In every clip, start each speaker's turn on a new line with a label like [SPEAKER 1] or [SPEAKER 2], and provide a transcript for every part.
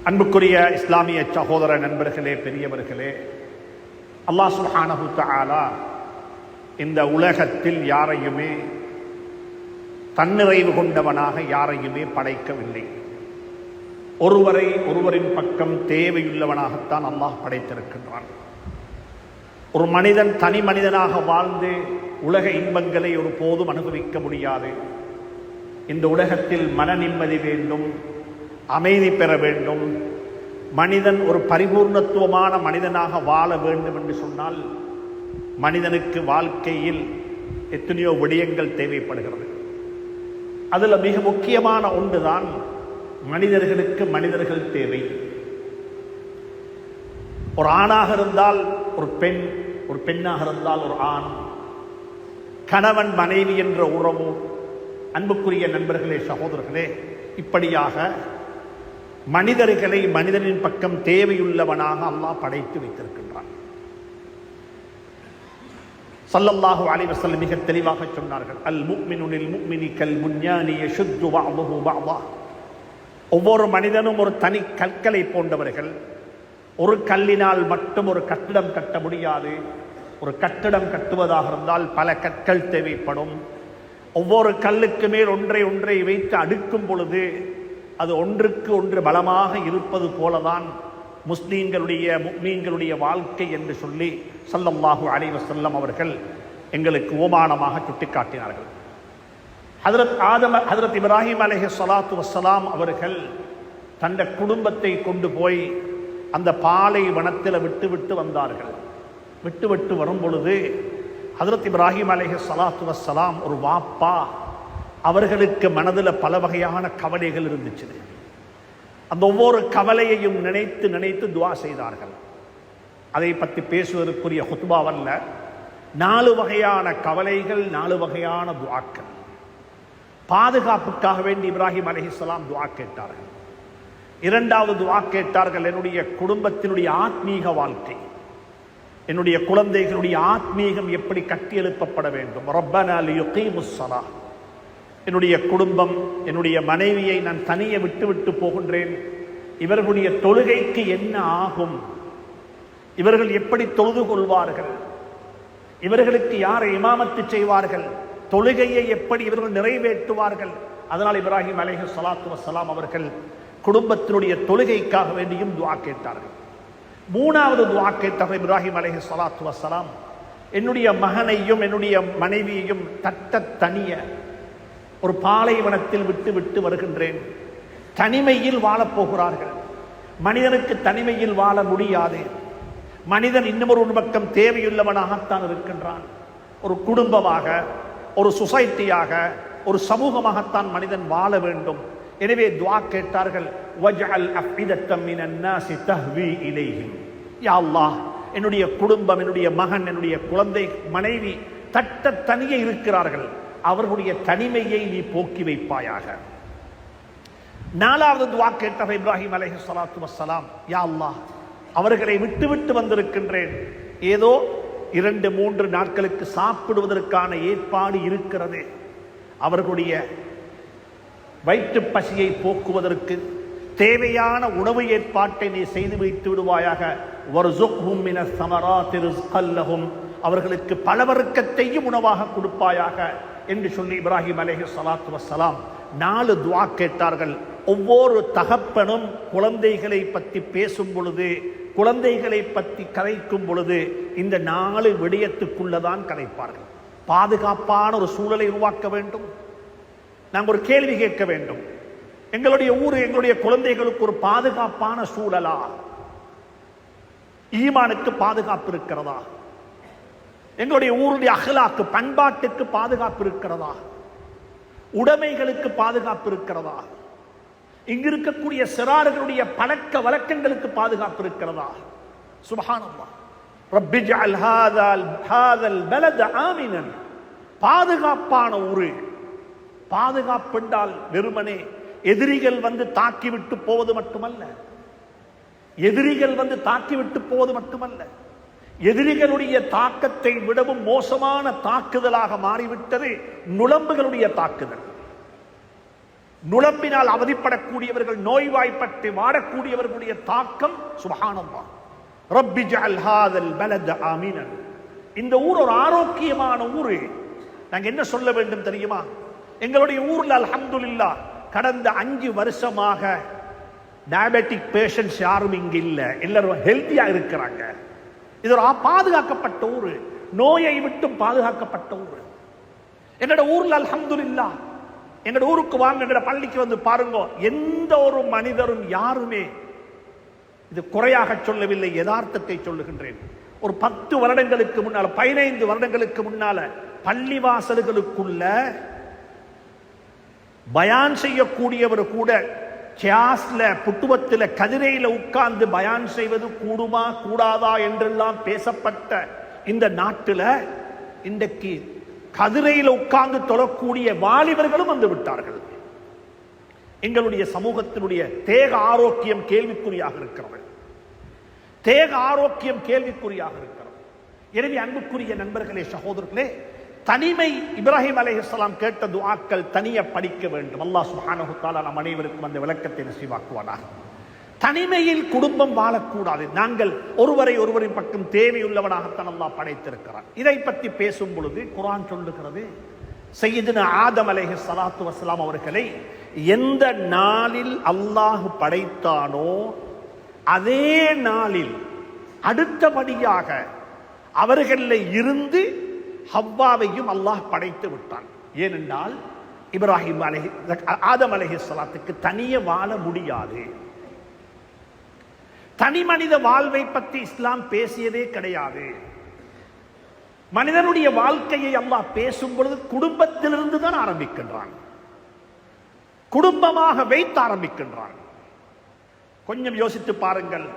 [SPEAKER 1] அன்புக்குரிய இஸ்லாமிய சகோதர நண்பர்களே, பெரியவர்களே, அல்லாஹ் சுப்ஹானஹு தஆலா இந்த உலகத்தில் யாரையுமே தன்னிறைவு கொண்டவனாக யாரையுமே படைக்கவில்லை. ஒருவரின் பக்கம் தேவையுள்ளவனாகத்தான் அல்லாஹ் படைத்திருக்கின்றான். ஒரு மனிதன் தனி மனிதனாக வாழ்ந்து உலக இன்பங்களை ஒரு போதும் அனுபவிக்க முடியாது. இந்த உலகத்தில் மன நிம்மதி வேண்டும், அமைதி பெற வேண்டும். மனிதன் ஒரு பரிபூர்ணத்துவமான மனிதனாக வாழ வேண்டும் என்று சொன்னால் மனிதனுக்கு வாழ்க்கையில் எத்தனையோ விடயங்கள் தேவைப்படுகிறது. அதில் மிக முக்கியமான ஒன்றுதான் மனிதர்களுக்கு மனிதர்கள் தேவை. ஒரு ஆணாக இருந்தால் ஒரு பெண், ஒரு பெண்ணாக இருந்தால் ஒரு ஆண், கணவன் மனைவி என்ற உறவு. அன்புக்குரிய நண்பர்களே, சகோதரர்களே, இப்படியாக மனிதர்களை மனிதனின் பக்கம் தேவையுள்ளவனாக அல்லாஹ் படைத்து வைத்திருக்கின்றான். ஸல்லல்லாஹு அலைஹி வஸல்லம் மிக தெளிவாக சொன்னார்கள், அல் முஃமினு லில் முஃமினி கல் புன்யானி யஷுத்து பஅதுஹு பஅதா. ஒவ்வொரு மனிதனும் ஒரு தனி கற்களை போன்றவர்கள். ஒரு கல்லினால் மட்டும் ஒரு கட்டிடம் கட்ட முடியாது. ஒரு கட்டிடம் கட்டுவதாக இருந்தால் பல கற்கள் தேவைப்படும். ஒவ்வொரு கல்லுக்கு மேல் ஒன்றை வைத்து அடுக்கும் பொழுது அது ஒன்றுக்கு ஒன்று பலமாக இருப்பது போலதான் முஸ்லீம்களுடைய வாழ்க்கை என்று சொல்லி ஸல்லல்லாஹு அலைஹி வஸல்லம் அவர்கள் எங்களுக்கு ஓமானமாக சுட்டிக்காட்டினார்கள். ஹஜ்ரத் இப்ராஹிம் அலைஹிஸ்ஸலாத்து வஸ்ஸலாம் அவர்கள் தந்த குடும்பத்தை கொண்டு போய் அந்த பாலைவனத்தில் விட்டு வந்தார்கள். விட்டு வரும் பொழுது ஹஜ்ரத் இப்ராஹிம் அலைஹிஸ்ஸலாத்து வஸ்ஸலாம் ஒரு வாப்பா, அவர்களுக்கு மனதில் பல வகையான கவலைகள் இருந்துச்சு. அந்த ஒவ்வொரு கவலையையும் நினைத்து துஆ செய்தார்கள். அதை பற்றி பேசுவதற்குரிய ஹுத்பாவல்ல. 4 வகையான கவலைகள், 4 வகையான துஆக்கள். பாதுகாப்புக்காக வேண்டி இப்ராஹிம் அலைஹிஸ்ஸலாம் துஆ கேட்டார்கள். 2வது துஆ கேட்டார்கள், என்னுடைய குடும்பத்தினுடைய ஆத்மீக வாழ்க்கை, என்னுடைய குழந்தைகளுடைய ஆத்மீகம் எப்படி கட்டி எழுப்பப்பட வேண்டும். ரப்பனா லியுகீமுஸ் ஸலாஹ், என்னுடைய குடும்பம், என்னுடைய மனைவியை நான் தனியே விட்டு போகின்றேன். இவர்களுடைய தொழுகைக்கு என்ன ஆகும்? இவர்கள் எப்படி தொழுது கொள்வார்கள்? இவர்களுக்கு யாரை இமாமத்து செய்வார்கள்? தொழுகையை எப்படி இவர்கள் நிறைவேற்றுவார்கள்? அதனால் இப்ராஹிம் அலைஹிஸ்ஸலாத்து வஸ்ஸலாம் அவர்கள் குடும்பத்தினுடைய தொழுகைக்காக வேண்டியும் துஆ கேட்டார்கள். 3வது துஆ கேட்டார்கள் இப்ராஹிம் அலைஹிஸ்ஸலாத்து வஸ்ஸலாம், என்னுடைய மகனையும் என்னுடைய மனைவியையும் தனிய ஒரு பாலைவனத்தில் விட்டு வருகின்றேன். தனிமையில் வாழப்போகிறார்கள். மனிதனுக்கு தனிமையில் வாழ முடியாது. மனிதன் இன்னொரு பக்கம் தேவையுள்ளவனாகத்தான் இருக்கின்றான். ஒரு குடும்பமாக, ஒரு சொசைட்டியாக, ஒரு சமூகமாகத்தான் மனிதன் வாழ வேண்டும். எனவே துஆ கேட்டார்கள், வஜ்அல் அஃபிதத்தம் மினன் நாஸி தஹ்வி இலைஹிம். யா அல்லாஹ், என்னுடைய குடும்பம், என்னுடைய மகன், என்னுடைய குழந்தை, மனைவி தனியே இருக்கிறார்கள். அவர்களுடைய தனிமையை நீ போக்கி வைப்பாயாக. 4வது துஆ கேட்டவர் இப்ராஹிம் அலைஹிஸ்ஸலாத்து வஸ்ஸலாம், யா அல்லாஹ், அவர்களை விட்டு வந்திருக்கின்றேன். ஏதோ 2-3 நாட்களுக்கு சாப்பிடுவதற்கான ஏற்பாடு இருக்கிறது. அவர்களுடைய வயிற்று பசியை போக்குவதற்கு தேவையான உணவு ஏற்பாட்டை நீ செய்து வைத்து விடுவாயாக. வர்ஸுக்ஹும் மினஸ் ஸமராத்தி ரிஸ்கல் லஹும், அவர்களுக்கு பல வர்க்கத்தையும் உணவாக கொடுப்பாயாக என்று சொல்லி இப்ராஹிம் அலைஹிஸ்ஸலாத்து வஸ்ஸலாம் 4 துஆ கேட்டார்கள். ஒவ்வொரு தகப்பனும் குழந்தைகளை பற்றி பேசும் பொழுது, குழந்தைகளை பற்றி கதைக்கும் பொழுது இந்த 4 விடயத்துக்குள்ளதான் கதைப்பார்கள். பாதுகாப்பான ஒரு சூழலை உருவாக்க வேண்டும். நாங்கள் ஒரு கேள்வி கேட்க வேண்டும், எங்களுடைய ஊர், எங்களுடைய குழந்தைகளுக்கு ஒரு பாதுகாப்பான சூழலா? ஈமானுக்கு பாதுகாப்பு இருக்கிறதா? எங்களுடைய ஊருடைய அஹ்லாக்கு, பண்பாட்டுக்கு பாதுகாப்பு இருக்கிறதா? உடைமைகளுக்கு பாதுகாப்பு இருக்கிறதா? இங்கு இருக்கக்கூடிய சிறார்களுடைய பழக்க வழக்கங்களுக்கு பாதுகாப்பு இருக்கிறதா? சுப்ஹானல்லாஹ். ரப்பி ஜஅல் ஹாதல் பலத ஆமினன். பாதுகாப்பான ஊரு. பாதுகாப்பு என்றால் வெறுமனே எதிரிகள் வந்து தாக்கிவிட்டு போவது மட்டுமல்ல. எதிரிகளுடைய தாக்கத்தை விடவும் மோசமான தாக்குதலாக மாறிவிட்டது நுளம்புகளுடைய தாக்குதல். நுளம்பினால் அவதிப்படக்கூடியவர்கள், நோய்வாய்ப்பட்டு வாடக்கூடியவர்களுடைய தாக்கம் சுப்ஹானல்லாஹ். ரப்பி ஜஅல் ஹாதல் பலத ஆமினன். இந்த ஊர் ஒரு ஆரோக்கியமான ஊரு. நாங்க என்ன சொல்ல வேண்டும் தெரியுமா? எங்களுடைய ஊர்ல அல்ஹம்துலில்லாஹ் கடந்த 5 வருஷமாக டயபெட்டிக் பேஷண்ட்ஸ் யாரும் இங்க இல்ல. எல்லாரும் ஹெல்த்தியா இருக்கிறாங்க. இது ஒரு பாதுகாக்கப்பட்ட ஊரு, நோயை விட்டும் பாதுகாக்கப்பட்ட ஊரு. என்னோட ஊர்ல அல்ஹம்துலில்லாஹ், எங்களோட ஊருக்கு வாங்க, எங்களோட பள்ளிக்கு வந்து பாருங்க, எந்த ஒரு மனிதரும் யாருமே, இது குறையாக சொல்லவில்லை, யதார்த்தத்தை சொல்லுகின்றேன். ஒரு 10 வருடங்களுக்கு முன்னால, 15 வருடங்களுக்கு முன்னால பள்ளிவாசல்களுக்குள்ள பயான் செய்யக்கூடியவர் கூட கியாஸ்ல, புட்டுவத்தில, கதிரையில உட்கார்ந்து பயான் செய்வது கூடுமா கூடாதா என்றெல்லாம் பேசப்பட்ட இந்த நாட்டில் இன்றைக்கு கதிரையில உட்கார்ந்து தொழக்கூடிய வாலிபர்களும் வந்து விட்டார்கள். எங்களுடைய சமூகத்தினுடைய தேக ஆரோக்கியம் கேள்விக்குறியாக இருக்கிறது. தேக ஆரோக்கியம் கேள்விக்குறியாக இருக்கிறது. எனவே அன்புக்குரிய நண்பர்களே, சகோதரர்களே, தனிமை, இப்ராஹிம் அலைஹிஸ்ஸலாம் கேட்ட துஆக்கள் தனிய படிக்க வேண்டும். அல்லாஹ் சுப்ஹானஹு வ தஆலா நம் அனைவருக்கும் அந்த விளக்கத்தை நசீபாக்குவானாக. தனிமையில் குடும்பம் வாழக்கூடாது. நாங்கள் ஒருவரின் பக்கம் தேவையுள்ளவனாகத்தான் அல்லாஹ் படைத்திருக்கிறார். இதை பற்றி பேசும் பொழுது குர்ஆன் சொல்லுகிறது, சையதுனா ஆதம் அலைஹிஸ்ஸலாத்து வஸ்ஸலாம் அவர்களை எந்த நாளில் அல்லாஹ் படைத்தானோ அதே நாளில் அடுத்தபடியாக அவர்களில் இருந்து ஹவ்வாவையும் அல்லாஹ் படைத்து விட்டான். ஏனென்றால் இப்ராஹிம் ஆதம் அலைஹிஸ்ஸலாத்துக்கு தனிய வாழ முடியாது. தனி மனித வாழ்வை பற்றி இஸ்லாம் பேசியதே கிடையாது. மனிதனுடைய வாழ்க்கையை அல்லாஹ் பேசும் பொழுது குடும்பத்திலிருந்து தான் ஆரம்பிக்கின்றான், குடும்பமாக வைத்து ஆரம்பிக்கின்றான். கொஞ்சம் யோசித்து பாருங்கள்,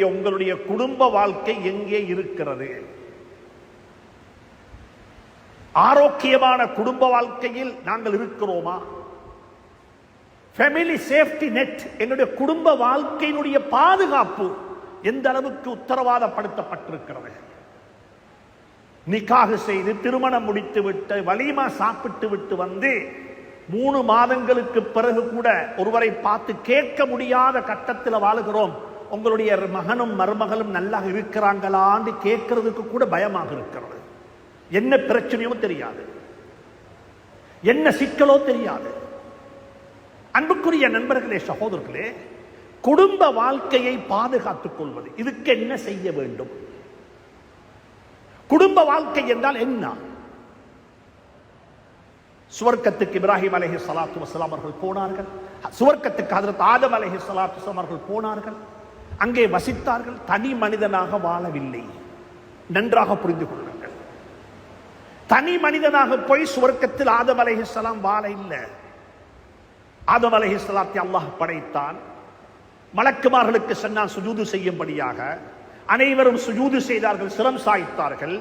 [SPEAKER 1] உங்களுடைய குடும்ப வாழ்க்கை எங்கே இருக்கிறது? ஆரோக்கியமான குடும்ப வாழ்க்கையில் நாங்கள் இருக்கிறோமா? ஃபேமிலி சேஃப்டி நெட், என்னுடைய குடும்ப வாழ்க்கையினுடைய பாதுகாப்பு எந்த அளவுக்கு உத்தரவாதப்படுத்தப்பட்டிருக்கிறது? நிக்காஹ் செய்து திருமணம் முடித்து விட்டு வலிமா சாப்பிட்டு விட்டு வந்து 3 மாதங்களுக்கு பிறகு கூட ஒருவரை பார்த்து கேட்க முடியாத கட்டத்தில் வாழுகிறோம். உங்களுடைய மகனும் மருமகளும் நல்லா இருக்கிறாங்களான்னு கேட்கறதுக்கு கூட பயமாக இருக்கிறது. என்ன பிரச்சனையோ தெரியாது, என்ன சிக்கலோ தெரியாது. அன்புக்குரிய நண்பர்களே, சகோதரர்களே, குடும்ப வாழ்க்கையை பாதுகாத்துக் கொள்வது, இதுக்கு என்ன செய்ய வேண்டும்? குடும்ப வாழ்க்கை என்றால் என்ன? சுவர்க்கத்துக்கு இப்ராஹிம் அலைஹிஸ்ஸலாத்து வஸ்ஸலாம் அவர்கள் போனார்கள். சுவர்க்கத்துக்கு ஹஜ்ரத் ஆதம் அலைஹிஸ்ஸலாத்து வஸ்ஸலாம் அவர்கள் போனார்கள். அங்கே வசித்தார்கள். தனி மனிதனாக வாழவில்லை. நன்றாக புரிந்து கொள்ளுங்கள். தனி மனிதனாக போய் சுவர்க்கத்தில் ஆதம் அலைஹிஸ்ஸலாம் வாழ இல்லை. ஆதம் அலைஹிஸ்ஸலாத்தை அல்லாஹ் படைத்தான். மலக்குமார்களுக்கு சொன்னான் சுஜூது செய்யும்படியாக. அனைவரும் சுஜூது செய்தார்கள், சிரம் சாய்த்தார்கள்.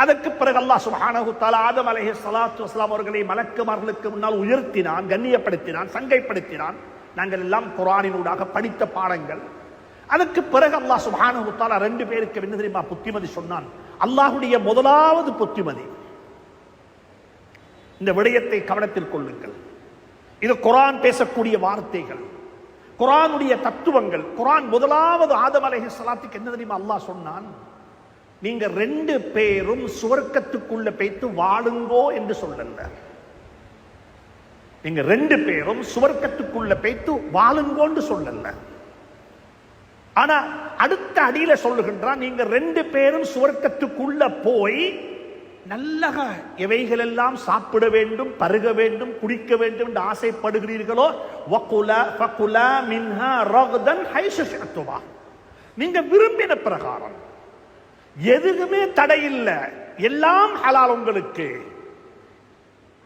[SPEAKER 1] அதற்கு பிறகு அல்லாஹ் சுப்ஹானஹு வ தஆலா ஆதம் அலைஹிஸ்ஸலாத்து வஸ்ஸலாம் அவர்களை மலக்குமார்களுக்கு முன்னால் உயர்த்தினான், கண்ணியப்படுத்தினான், சங்கைப்படுத்தினான். நாங்கள் எல்லாம் குர்ஆனினூடாக படித்த பாடங்கள். அதற்கு பிறகு அல்லாஹ் சுப்ஹானஹு வ தஆலா 2 பேருக்கு என்ன தெரியுமா புத்திமதி சொன்னான்? அல்லாஹ்வுடைய முதலாவது புத்திமதி, இந்த விடயத்தை கவனத்தில் கொள்ளுங்கள். இது குர்ஆன் பேசக்கூடிய வார்த்தைகள், குர்ஆனுடைய தத்துவங்கள். குர்ஆன் முதலாவது ஆதம் அலைஹிஸ்ஸலாத்துக்கு என்ன தெரியுமா அல்லாஹ் சொன்னான்? நீங்க 2 பேரும் சுவர்க்கத்துக்குள்ள போய்த்து வாழுங்கோ என்று சொல்லல. நீங்க 2 பேரும் சுவர்க்கத்துக்குள்ள போய்த்து வாழுங்கோன்னு சொல்லல. ஆனா அடுத்த அடியில சொல்லுகின்றான், நீங்க 2 பேரும் சுவர்க்கத்துக்குள்ள போய் நல்ல எவைகள் எல்லாம் சாப்பிட வேண்டும், பருக வேண்டும், குடிக்க வேண்டும் என்று ஆசைப்படுகிறீர்களோ வகுலா மின்ஹா ரகதன் ஹைஸு ஷிஅ்துமா, நீங்க விரும்பின பிரகாரம், எதுவுமே தடை இல்லை, எல்லாம் ஹலால். உங்களுக்கு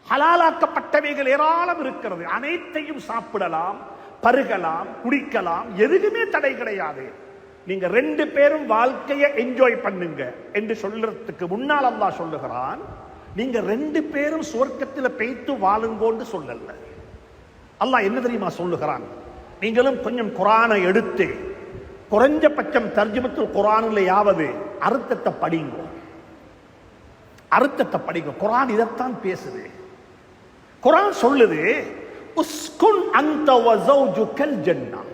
[SPEAKER 1] ஹலாலாக்கப்பட்டவைகள் ஏராளம் இருக்கிறது. அனைத்தையும் சாப்பிடலாம், பருகலாம், குடிக்கலாம், எதுவுமே தடை கிடையாது. நீங்க 2 பேரும் வாழ்க்கையை என்ஜாய் பண்ணுங்க என்று சொல்றதுக்கு முன்னால் அல்லாஹ் சொல்லுகிறான், நீங்க 2 பேரும் சுவர்க்கத்தில் பெய்த்து வாழுங்கோன்னு சொல்லல. அல்லாஹ் என்ன தெரியுமா சொல்லுகிறான்? நீங்களும் கொஞ்சம் குர்ஆனை எடுத்து குறைஞ்சபட்சம் தர்ஜுமத்துல் குர்ஆனிலேயாவது அர்த்தத்தை படிங்க. அர்த்தத்தை படிங்க. குர்ஆன் இதைத்தான் பேசுது. குர்ஆன் சொல்லுது, உஸ்குன் அன்த வ ஸௌஜுகல் ஜன்னah.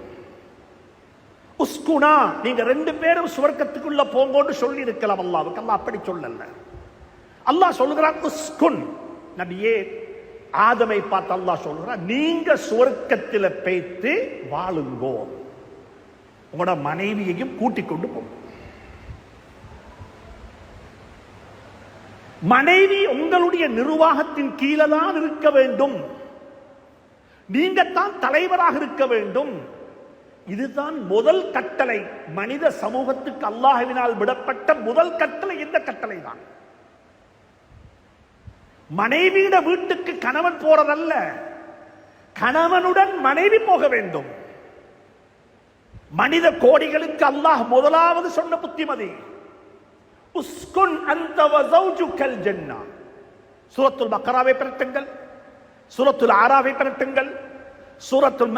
[SPEAKER 1] உஸ்குனா, நீங்க ரெண்டு பேரும் சுவர்க்கத்துக்குள்ள போங்கன்னு சொல்லி இருக்கலாம் அல்லாஹ்வுக்கு. அல்லாஹ் அப்படி சொல்லல. அல்லாஹ் சொல்லுகிறான் உஸ்குன். நபியே ஆதமை பார்த்து அல்லாஹ் சொல்லுகிறான், நீங்க சுவர்க்கத்தில் போய்த்து வாழுங்கோ, உங்களோட மனைவியையும் கூட்டிக் கொண்டு போங்க. மனைவி உங்களுடைய நிர்வாகத்தின் கீழே தான் இருக்க வேண்டும், நீங்க தான் தலைவராக இருக்க வேண்டும். இதுதான் முதல் கட்டளை. மனித சமூகத்துக்கு அல்லாஹ்வினால் விடப்பட்ட முதல் கட்டளை இந்த கட்டளை தான். மனைவியிட வீட்டுக்கு கணவன் போறதல்ல, கணவனுடன் மனைவி போக வேண்டும். மனித கோடிகளுக்கு அல்லாஹ் முதலாவது சொன்ன புத்திமதி உஸ்குன் அன்த வ ஸௌஜுகல் ஜன்னah. சூரத்துல் பக்ராவை பிரட்டுங்கள், சூரத்துல் ஆராவை பிரட்டுங்கள், சூரத்துல்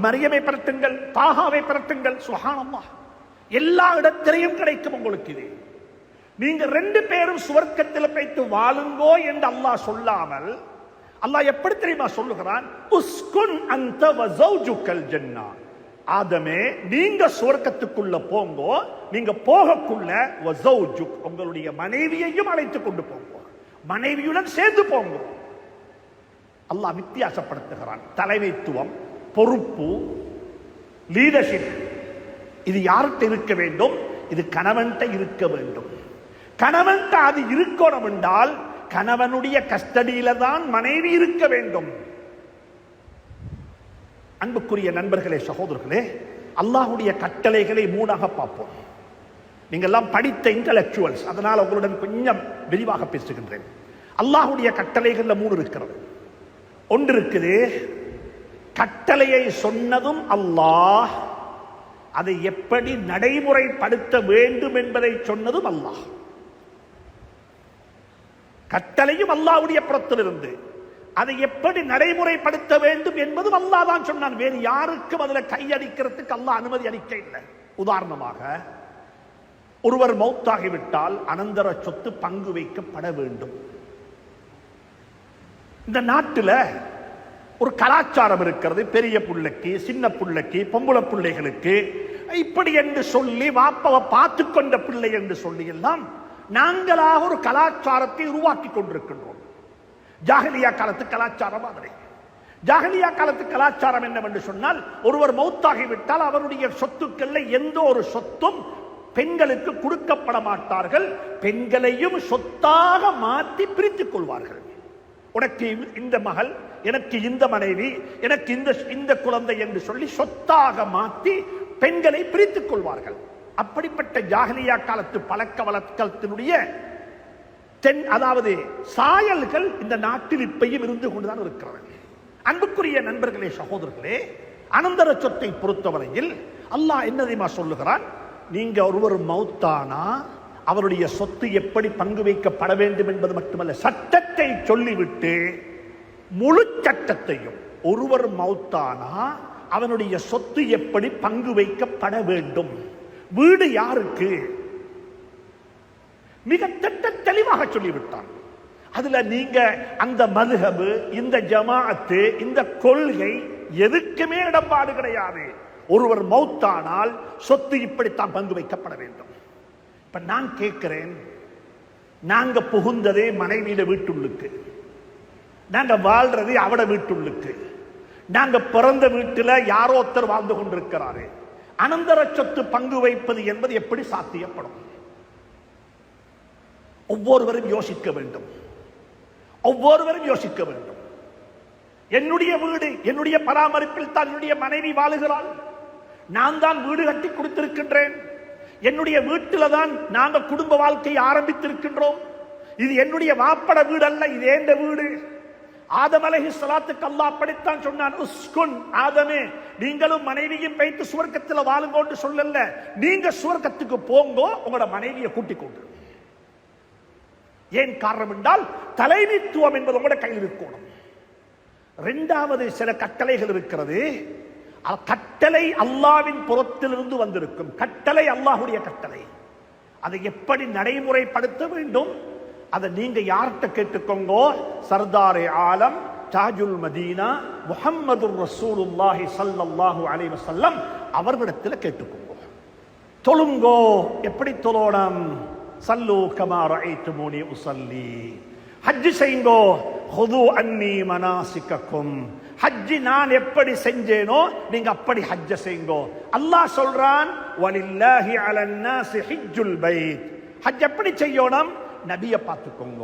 [SPEAKER 1] மரியமை பிரட்டுங்கள், தாஹாவை பிரட்டுங்கள். சுப்ஹானல்லாஹ், எல்லா இடத்திலையும் கிடைக்கும் உங்களுக்கு இது. நீங்க ரெண்டு பேரும் சுவர்க்கத்தில் போய்த்து வாழுங்கோ என்று அல்லாஹ் சொல்லாமல் அல்லாஹ் எப்படி தெரியுமா சொல்லுகிறான்? உஸ்குன் அன்த வ ஸௌஜுகல் ஜன்னah. ஆதமே, நீங்க சுவர்க்கத்துக்குள்ள போங்கோ, நீங்க போகக்குள்ள வ ஸௌஜுக், உங்களுடைய மனைவியையும் அழைத்துக் கொண்டு போங்க, மனைவியுடன் சேர்ந்து போங்க. அல்லாஹ் வித்தியாசப்படுத்துகிறான். தலைமைத்துவம், பொறுப்பு, லீடர்ஷிப் இது யார்கிட்ட இருக்க வேண்டும்? இது கணவன்கிட்ட இருக்க வேண்டும். கணவன்கிட்ட அது இருக்கணும் என்றால் கணவனுடைய கஸ்டடியில தான் மனைவி இருக்க வேண்டும். அன்புக்குரிய நண்பர்களே, சகோதரர்களே, அல்லாஹ்வுடைய கட்டளைகளை மூணாக பார்ப்போம். நீங்கள் எல்லாம் படித்த இன்டலெக்சுவல்ஸ், அதனால் உங்களுடன் கொஞ்சம் விரிவாக பேசுகின்றேன். அல்லாஹ்வுடைய கட்டளைகள்ல மூணு இருக்கிறது. ஒன்று இருக்குது, கட்டளையை சொன்னதும் அல்லாஹ், அதை எப்படி நடைமுறைப்படுத்த வேண்டும் என்பதை சொன்னதும் அல்லாஹ். கட்டளையும் அல்லாஹ்வுடைய புறத்திலிருந்து, அதை எப்படி நடைமுறைப்படுத்த வேண்டும் என்பதும் அல்லாஹ் தான் சொன்னான். வேறு யாருக்கும் அதுல கையடிக்கிறதுக்கு அல்லாஹ் அனுமதி அளிக்க இல்லை. உதாரணமாக, ஒருவர் மௌத்தாகிவிட்டால் அனந்தர சொத்து பங்கு வைக்கப்பட வேண்டும். இந்த நாட்டில் ஒரு கலாச்சாரம் இருக்கிறது. பெரிய புள்ளைக்கு, சின்ன புள்ளைக்கு, பொம்பளை பிள்ளைகளுக்கு இப்படி என்று சொல்லி, வாப்பவை பார்த்து கொண்ட பிள்ளை என்று சொல்லி எல்லாம் நாங்களாக ஒரு கலாச்சாரத்தை உருவாக்கி கொண்டிருக்கின்றோம். ஜாஹிலியா காலத்து கலாச்சாரம் மாதிரி. ஜாஹிலியா காலத்து கலாச்சாரம் என்னவென்று சொன்னால், ஒருவர் மௌத்தாகிவிட்டால் அவருடைய சொத்துக்கள்ல எந்த ஒரு சொத்தும் பெண்களுக்கு கொடுக்கப்பட மாட்டார்கள். பெண்களையும் சொத்தாக மாற்றி பிரித்துக் கொள்வார்கள். உனக்கு இந்த மகள், எனக்கு இந்த மனைவி, எனக்கு இந்த குழந்தை என்று சொல்லி சொத்தாக மாற்றி பெண்களை பிரித்துக் கொள்வார்கள். அப்படிப்பட்ட ஜாஹிலியா காலத்து பழக்க வழக்கத்தினுடைய அதாவது சாயல்கள் இந்த நாட்டில் இப்பையும் இருந்து கொண்டுதான் இருக்கிறது. அன்புக்குரிய நண்பர்களே, சகோதரர்களே, அனந்தர சொத்தை பொறுத்தவரையில் அல்லாஹ் என்ன தெரியுமா சொல்லுகிறான்? நீங்க ஒருவர் மௌத்தானா அவருடைய சொத்து எப்படி பங்கு வைக்கப்பட வேண்டும் என்பது மட்டுமல்ல, சட்டத்தை சொல்லிவிட்டு முழு சட்டத்தையும், ஒருவர் மௌத்தானா அவனுடைய சொத்து எப்படி பங்கு வைக்கப்பட வேண்டும், வீடு யாருக்கு, மிக திட்ட தெளிவாக சொல்லிவிட்டான். அதுல நீங்க அந்த மதுஹபு, இந்த ஜமாஅத்து, இந்த கொள்கை எதுக்குமே இடம்பாடு கிடையாது. ஒருவர் மௌத்தானால் சொத்து இப்படித்தான் பங்கு வைக்கப்பட வேண்டும். இப்ப நான் கேட்கிறேன், நாங்க புகுந்ததே மனைவியிட வீட்டுள்ளுக்கு, நாங்க வாழ்றது அவட வீட்டுள்ளுக்கு, நாங்க பிறந்த வீட்டுல யாரோ ஒருத்தர் வாழ்ந்து கொண்டிருக்கிறாரு. அனந்தர சொத்து பங்கு வைப்பது என்பது எப்படி சாத்தியப்படும்? ஒவ்வொருவரும் யோசிக்க வேண்டும். ஒவ்வொருவரும் யோசிக்க வேண்டும். என்னுடைய வீடு, என்னுடைய பராமரிப்பில் தான் என்னுடைய மனைவி வாழுகிறாள். நான் தான் வீடு கட்டி கொடுத்திருக்கின்றேன். என்னுடைய வீட்டில தான் நாங்கள் குடும்ப வாழ்க்கையை ஆரம்பித்திருக்கின்றோம். இது என்னுடைய வாப்பட வீடு அல்ல, இது ஏண்ட வீடு. ஆதம் அலைஹிஸ்ஸலாத்துக்கு அல்லாஹ் அப்படித்தான் சொன்னான். உஸ்குன், ஆதமே, நீங்களும் மனைவியும் வைத்து சுவர்க்கத்தில் வாழுங்கோன்னு சொல்லல, நீங்க சுவர்க்கத்துக்கு போங்கோ, உங்களோட மனைவியை கூட்டிக் கொண்டு. ஏன் காரணம் என்றால், தலைமைத்துவம் என்பது உங்களோட கையில் இருக்கணும். இரண்டாவது சில கட்டளைகள் இருக்கிறது. கட்டளை அல்லாஹ்வின் புறத்திலிருந்து வந்திருக்கும். கட்டளை அல்லாஹ்வுடைய கட்டளை. அதை எப்படி நடைமுறைப்படுத்த வேண்டும் அதை நீங்க யார்கிட்ட கேட்டுக்கோங்க? சர்தாரே ஆலம், தாஜுல் மதீனா முஹம்மதுர் ரசூலுல்லாஹி ஸல்லல்லாஹு அலைஹி வஸல்லம் அவர்களிடத்தில் கேட்டுக்கோங்க. தொழுங்கோ. எப்படி தொழணும்? சல்லு கமா ரஅய்துமூனி உஸல்லி. ஹஜ் செய்யுங்கோ. ஹுது அன்னி மனாசிகக்கும். ஹஜ் நான் எப்படி செஞ்சேனோ நீங்க அப்படி ஹஜ் செய்யுங்கோ. அல்லாஹ் சொல்றான் வலில்லாஹி அலன் நாஸி ஹஜ்ஜுல் பைத். ஹஜ் எப்படி செய்யணும்? நபியை பார்த்துக்கோங்க.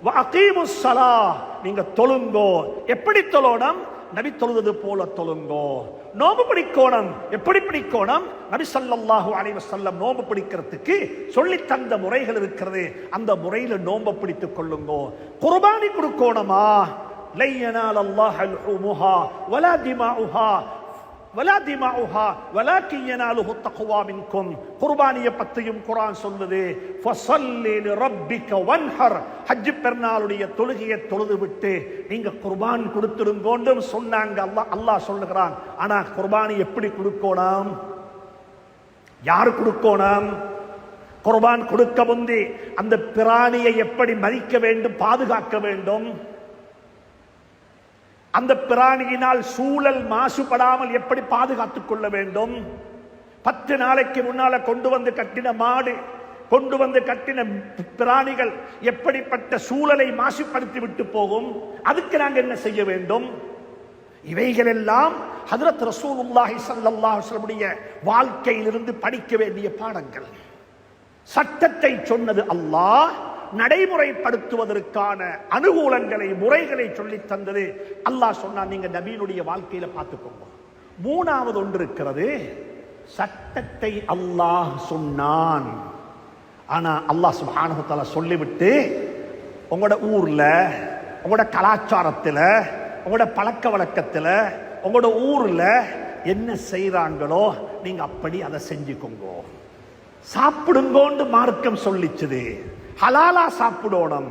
[SPEAKER 1] வஅகீமுஸ் ஸலாஹ். நீங்க தொழுங்கோ. எப்படி தொழணும்? நபி தொழுது போல தொழுங்கோ. நோம்பு பிடிக்கணும். எப்படி பிடிக்கணும்? நபி ஸல்லல்லாஹு அலைஹி வஸல்லம் நோம்பு பிடிக்கிறதுக்கு சொல்லி தந்த முறைகள் இருக்கிறது. அந்த முறையில நோம்பு பிடித்துக் கொள்ளுங்கோ. குர்பானி கொடுக்கணுமா? லை யனாலல்லாஹு லுஹூமுஹா வலா திமாஉஹா வலாக்கின் யனாலுஹு தக்வா மின்கும். குர்பானியை பத்தியும் குர்ஆன் சொல்லுது. ஃபஸல்லி லிரப்பிக வன்ஹர். ஹஜ் பெருநாளுடைய தொழுகையை தொழுது விட்டு நீங்க குர்பான் கொடுத்துருங்கோன்னு சொன்னாங்க. அல்லாஹ் சொல்லுகிறான். ஆனா குர்பானி எப்படி கொடுக்கணும்? யார் கொடுக்கணும்? குர்பான் கொடுக்க முந்தி அந்த பிராணியை எப்படி மதிக்க வேண்டும், பாதுகாக்க வேண்டும்? அந்த பிராணியினால் சூழல் மாசுபடாமல் எப்படி பாதுகாத்துக் கொள்ள வேண்டும்? 10 நாளைக்கு முன்னால கொண்டு வந்து கட்டின மாடு, கொண்டு வந்து கட்டின பிராணிகள் எப்படிப்பட்ட சூழலை மாசுபடுத்தி விட்டு போகும்? அதுக்கு நாங்க என்ன செய்ய வேண்டும்? இவைகள் எல்லாம் ஹஜ்ரத் ரசூலுல்லாஹி ஸல்லல்லாஹு அலைஹி வஸல்லம் வாழ்க்கையிலிருந்து படிக்க வேண்டிய பாடங்கள். சட்டத்தை சொன்னது அல்லாஹ், நடைமுறைப்படுத்துவதற்கான அனுகூலங்களை முறைகளை சொல்லி தந்தது அல்லாஹ் சொன்னா. நீங்க நபியினுடைய வாழ்க்கையில பார்த்துக்கோங்க. மூணாவது ஒன்று இருக்கிறது. சட்டத்தை அல்லாஹ் சொன்னான். ஆனா அல்லாஹ் சுப்ஹானஹு வ தஆலா சொல்லிவிட்டு உங்களோட ஊர்ல, உங்களோட கலாச்சாரத்துல, உங்களோட பழக்க வழக்கத்துல, உங்களோட ஊர்ல என்ன செய்யறாங்களோ நீங்க அப்படி அதை செஞ்சுக்கோங்க. சாப்பிடுங்கோண்டு மார்க்கம் சொல்லிச்சுது. ஹலாலா சாப்பிடணும்,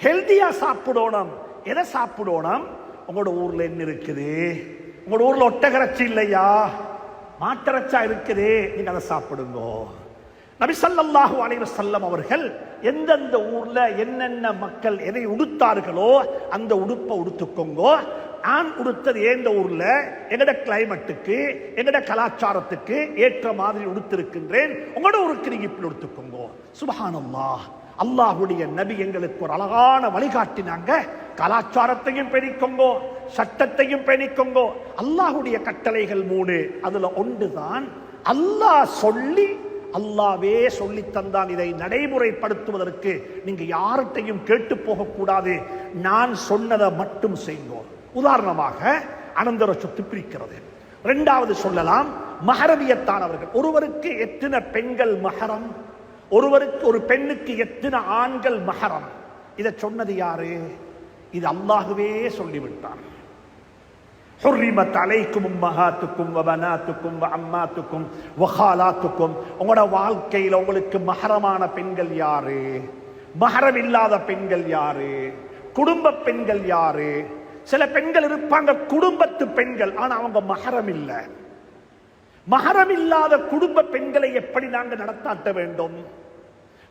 [SPEAKER 1] ஹெல்தியா சாப்பிடணும். எதை சாப்பிடணும்? உங்களோட ஊர்ல என்ன இருக்குது? உங்களோட ஊர்ல ஒட்டகரச்சி இல்லையா, மாட்டரச்சா இருக்குது, நீங்க அதை சாப்பிடுங்க. நபி ஸல்லல்லாஹு அலைஹி வஸல்லம் அவர்கள் எந்தெந்த ஊர்ல என்னென்ன மக்கள் எதை உடுத்தார்களோ அந்த உடுப்பை உடுத்துக்கோங்க. நான் உடுத்தது ஏந்த ஊர்ல எங்கட கிளைமேட்டுக்கு, எங்கட கலாச்சாரத்துக்கு ஏற்ற மாதிரி உடுத்திருக்கின்றேன். உங்களோட ஊருக்கு நீங்க இப்படி உடுத்துக்கோங்க. சுப்ஹானல்லாஹ். அல்லாஹ்வுடைய நபி எங்களுக்கு ஒரு அழகான வழிகாட்டினாங்க. கலாச்சாரத்தையும் பேணிக்கோங்கோ, சட்டத்தையும் பேணிக்கோங்கோ. அல்லாஹ்வுடைய கட்டளைகள் 3. அதுல ஒன்றுதான் அல்லாஹ் சொல்லி, அல்லாவே சொல்லி தந்தான். இதை நடைமுறைப்படுத்துவதற்கு நீங்க யார்கிட்டையும் கேட்டு போக கூடாது. நான் சொன்னதை மட்டும் செய்யுங்க. உதாரணமாக அனந்தர சொத்து பிரிக்கிறது. 2வது சொல்லலாம் மஹரமியத்தானவர்கள். ஒருவருக்கு எத்தனை பெண்கள் மஹரம், ஒருவருக்கு ஒரு பெண்ணுக்கு எத்தனை ஆண்கள் மஹரம், இதை சொன்னது யாரு? இது அல்லாஹ்வே சொல்லிவிட்டான். ஹுர்ரிமத் அலைக்கும் உம்மஹாத்துக்கும் வபனாத்துக்கும் வஅம்மாத்துக்கும் வகாலாத்துக்கும். உங்களோட வாழ்க்கையில் உங்களுக்கு மஹரமான பெண்கள் யாரு, மஹரம் இல்லாத பெண்கள் யாரு, குடும்ப பெண்கள் யாரு? சில பெண்கள் இருப்பாங்க குடும்பத்து பெண்கள், ஆனா அவங்க மஹரம் இல்ல. மஹரம் இல்லாத குடும்ப பெண்களை எப்படி நாங்கள் நடத்தாட்ட வேண்டும்?